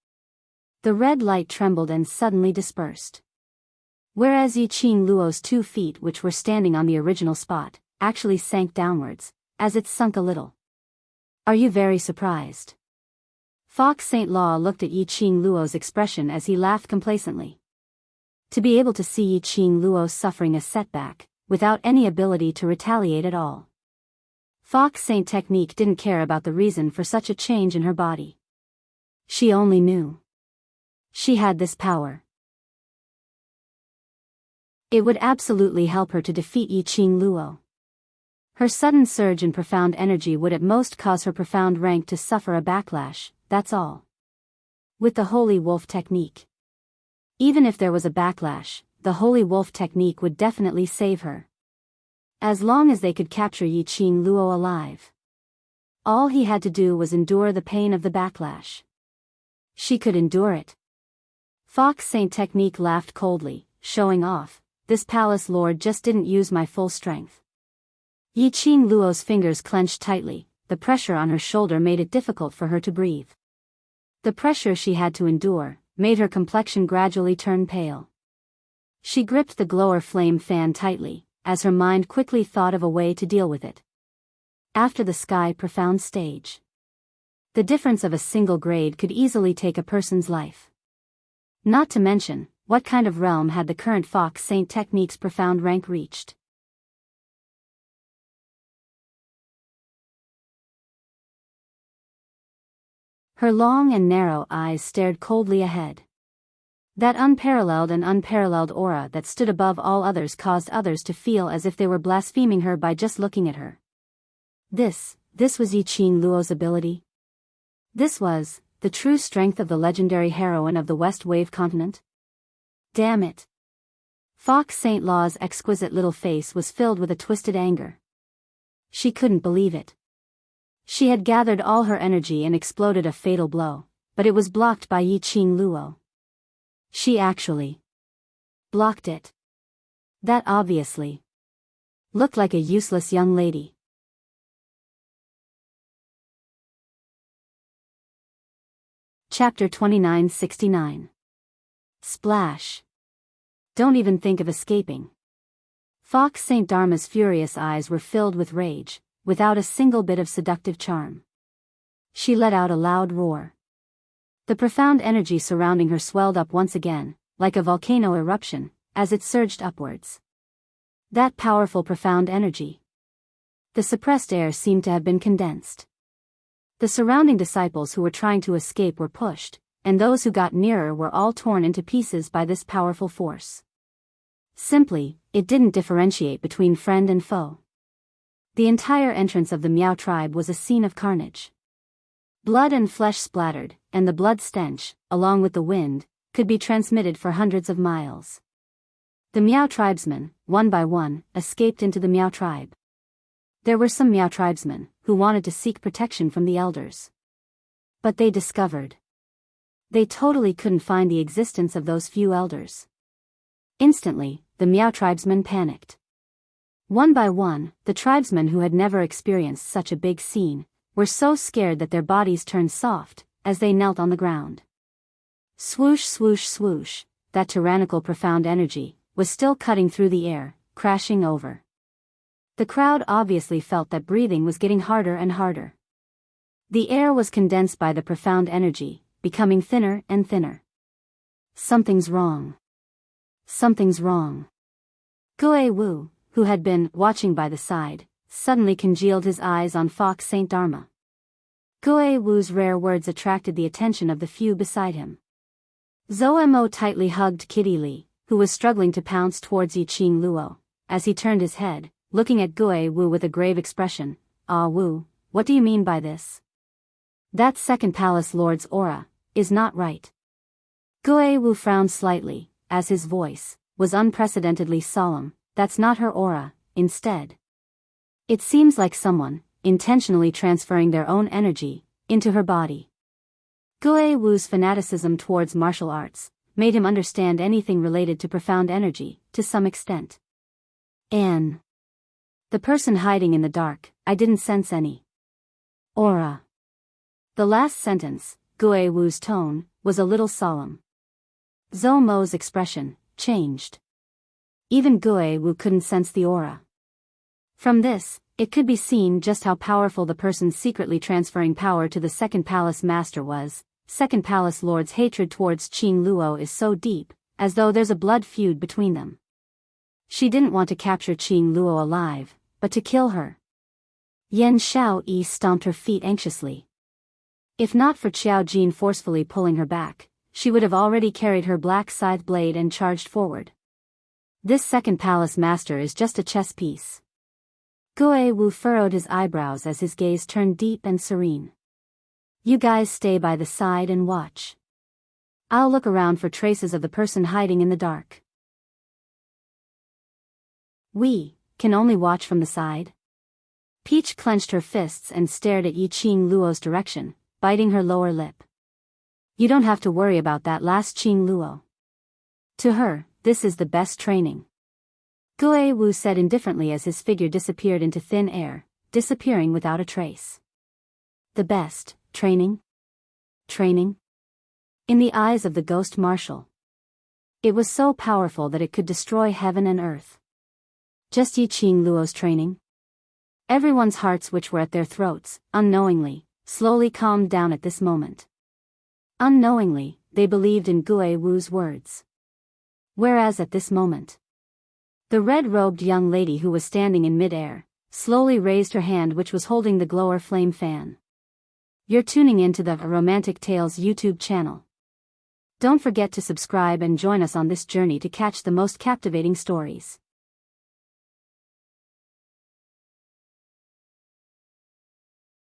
The red light trembled and suddenly dispersed. Whereas Yiqing Luo's 2 feet, which were standing on the original spot, actually sank downwards, as it sunk a little. Are you very surprised? Fox Saint Law looked at Yiqing Luo's expression as he laughed complacently. To be able to see Yiqing Luo suffering a setback, without any ability to retaliate at all. Fox Saint technique didn't care about the reason for such a change in her body. She only knew she had this power. It would absolutely help her to defeat Yiqing Luo. Her sudden surge in profound energy would at most cause her profound rank to suffer a backlash, that's all. With the Holy Wolf technique. Even if there was a backlash, the Holy Wolf technique would definitely save her. As long as they could capture Yiqing Luo alive. All he had to do was endure the pain of the backlash. She could endure it. Fox Saint technique laughed coldly, showing off, this palace lord just didn't use my full strength. Yiqing Luo's fingers clenched tightly, the pressure on her shoulder made it difficult for her to breathe. The pressure she had to endure made her complexion gradually turn pale. She gripped the glower flame fan tightly, as her mind quickly thought of a way to deal with it. After the sky profound stage. The difference of a single grade could easily take a person's life. Not to mention, what kind of realm had the current Fox Saint technique's profound rank reached? Her long and narrow eyes stared coldly ahead. That unparalleled aura that stood above all others caused others to feel as if they were blaspheming her by just looking at her. This was Yiqing Luo's ability. This was the true strength of the legendary heroine of the West Wave continent. Damn it. Fox Saint Law's exquisite little face was filled with a twisted anger. She couldn't believe it. She had gathered all her energy and exploded a fatal blow, but it was blocked by Yiqing Luo. She actually blocked it. That obviously looked like a useless young lady. Chapter 2969. Splash. Don't even think of escaping. Fox Saint Dharma's furious eyes were filled with rage, without a single bit of seductive charm. She let out a loud roar. The profound energy surrounding her swelled up once again, like a volcano eruption, as it surged upwards. That powerful profound energy. The suppressed air seemed to have been condensed. The surrounding disciples who were trying to escape were pushed, and those who got nearer were all torn into pieces by this powerful force. Simply, it didn't differentiate between friend and foe. The entire entrance of the Miao tribe was a scene of carnage. Blood and flesh splattered, and the blood stench, along with the wind, could be transmitted for hundreds of miles. The Miao tribesmen, one by one, escaped into the Miao tribe. There were some Miao tribesmen who wanted to seek protection from the elders. But they discovered They totally couldn't find the existence of those few elders. Instantly, the Miao tribesmen panicked. One by one, the tribesmen who had never experienced such a big scene, were so scared that their bodies turned soft, as they knelt on the ground. Swoosh swoosh swoosh, that tyrannical profound energy, was still cutting through the air, crashing over. The crowd obviously felt that breathing was getting harder and harder. The air was condensed by the profound energy, becoming thinner and thinner. Something's wrong. Something's wrong. Gue Wu, who had been watching by the side, suddenly congealed his eyes on Fox Saint Dharma. Gue Wu's rare words attracted the attention of the few beside him. Zhou Mo tightly hugged Kitty Li, who was struggling to pounce towards Yi Qing Luo, as he turned his head, looking at Gue Wu with a grave expression. "Ah Wu, what do you mean by this? That second palace lord's aura is not right." Gue Wu frowned slightly, as his voice was unprecedentedly solemn. "That's not her aura, instead. It seems like someone intentionally transferring their own energy into her body." Gue Wu's fanaticism towards martial arts made him understand anything related to profound energy, to some extent. The person hiding in the dark, I didn't sense any aura." The last sentence, Gue Wu's tone, was a little solemn. Zhou Mo's expression changed. Even Gue Wu couldn't sense the aura. From this, it could be seen just how powerful the person secretly transferring power to the Second Palace Master was. Second Palace Lord's hatred towards Qing Luo is so deep, as though there's a blood feud between them. She didn't want to capture Qing Luo alive, but to kill her. Yan Xiao Yi stomped her feet anxiously. If not for Qiao Jin forcefully pulling her back, she would have already carried her black scythe blade and charged forward. This Second Palace Master is just a chess piece. Gue Wu furrowed his eyebrows as his gaze turned deep and serene. "You guys stay by the side and watch. I'll look around for traces of the person hiding in the dark." "We can only watch from the side?" Peach clenched her fists and stared at Yi Qing Luo's direction, biting her lower lip. "You don't have to worry about that last Qing Luo. To her, this is the best training." Gue Wu said indifferently as his figure disappeared into thin air, disappearing without a trace. The best training? Training? In the eyes of the ghost marshal. It was so powerful that it could destroy heaven and earth. Just Yi Qing Luo's training? Everyone's hearts, which were at their throats, unknowingly, slowly calmed down at this moment. Unknowingly, they believed in Gue Wu's words. Whereas at this moment, the red-robed young lady who was standing in mid-air, slowly raised her hand which was holding the glower flame fan. You're tuning into the Romantic Tales YouTube channel. Don't forget to subscribe and join us on this journey to catch the most captivating stories.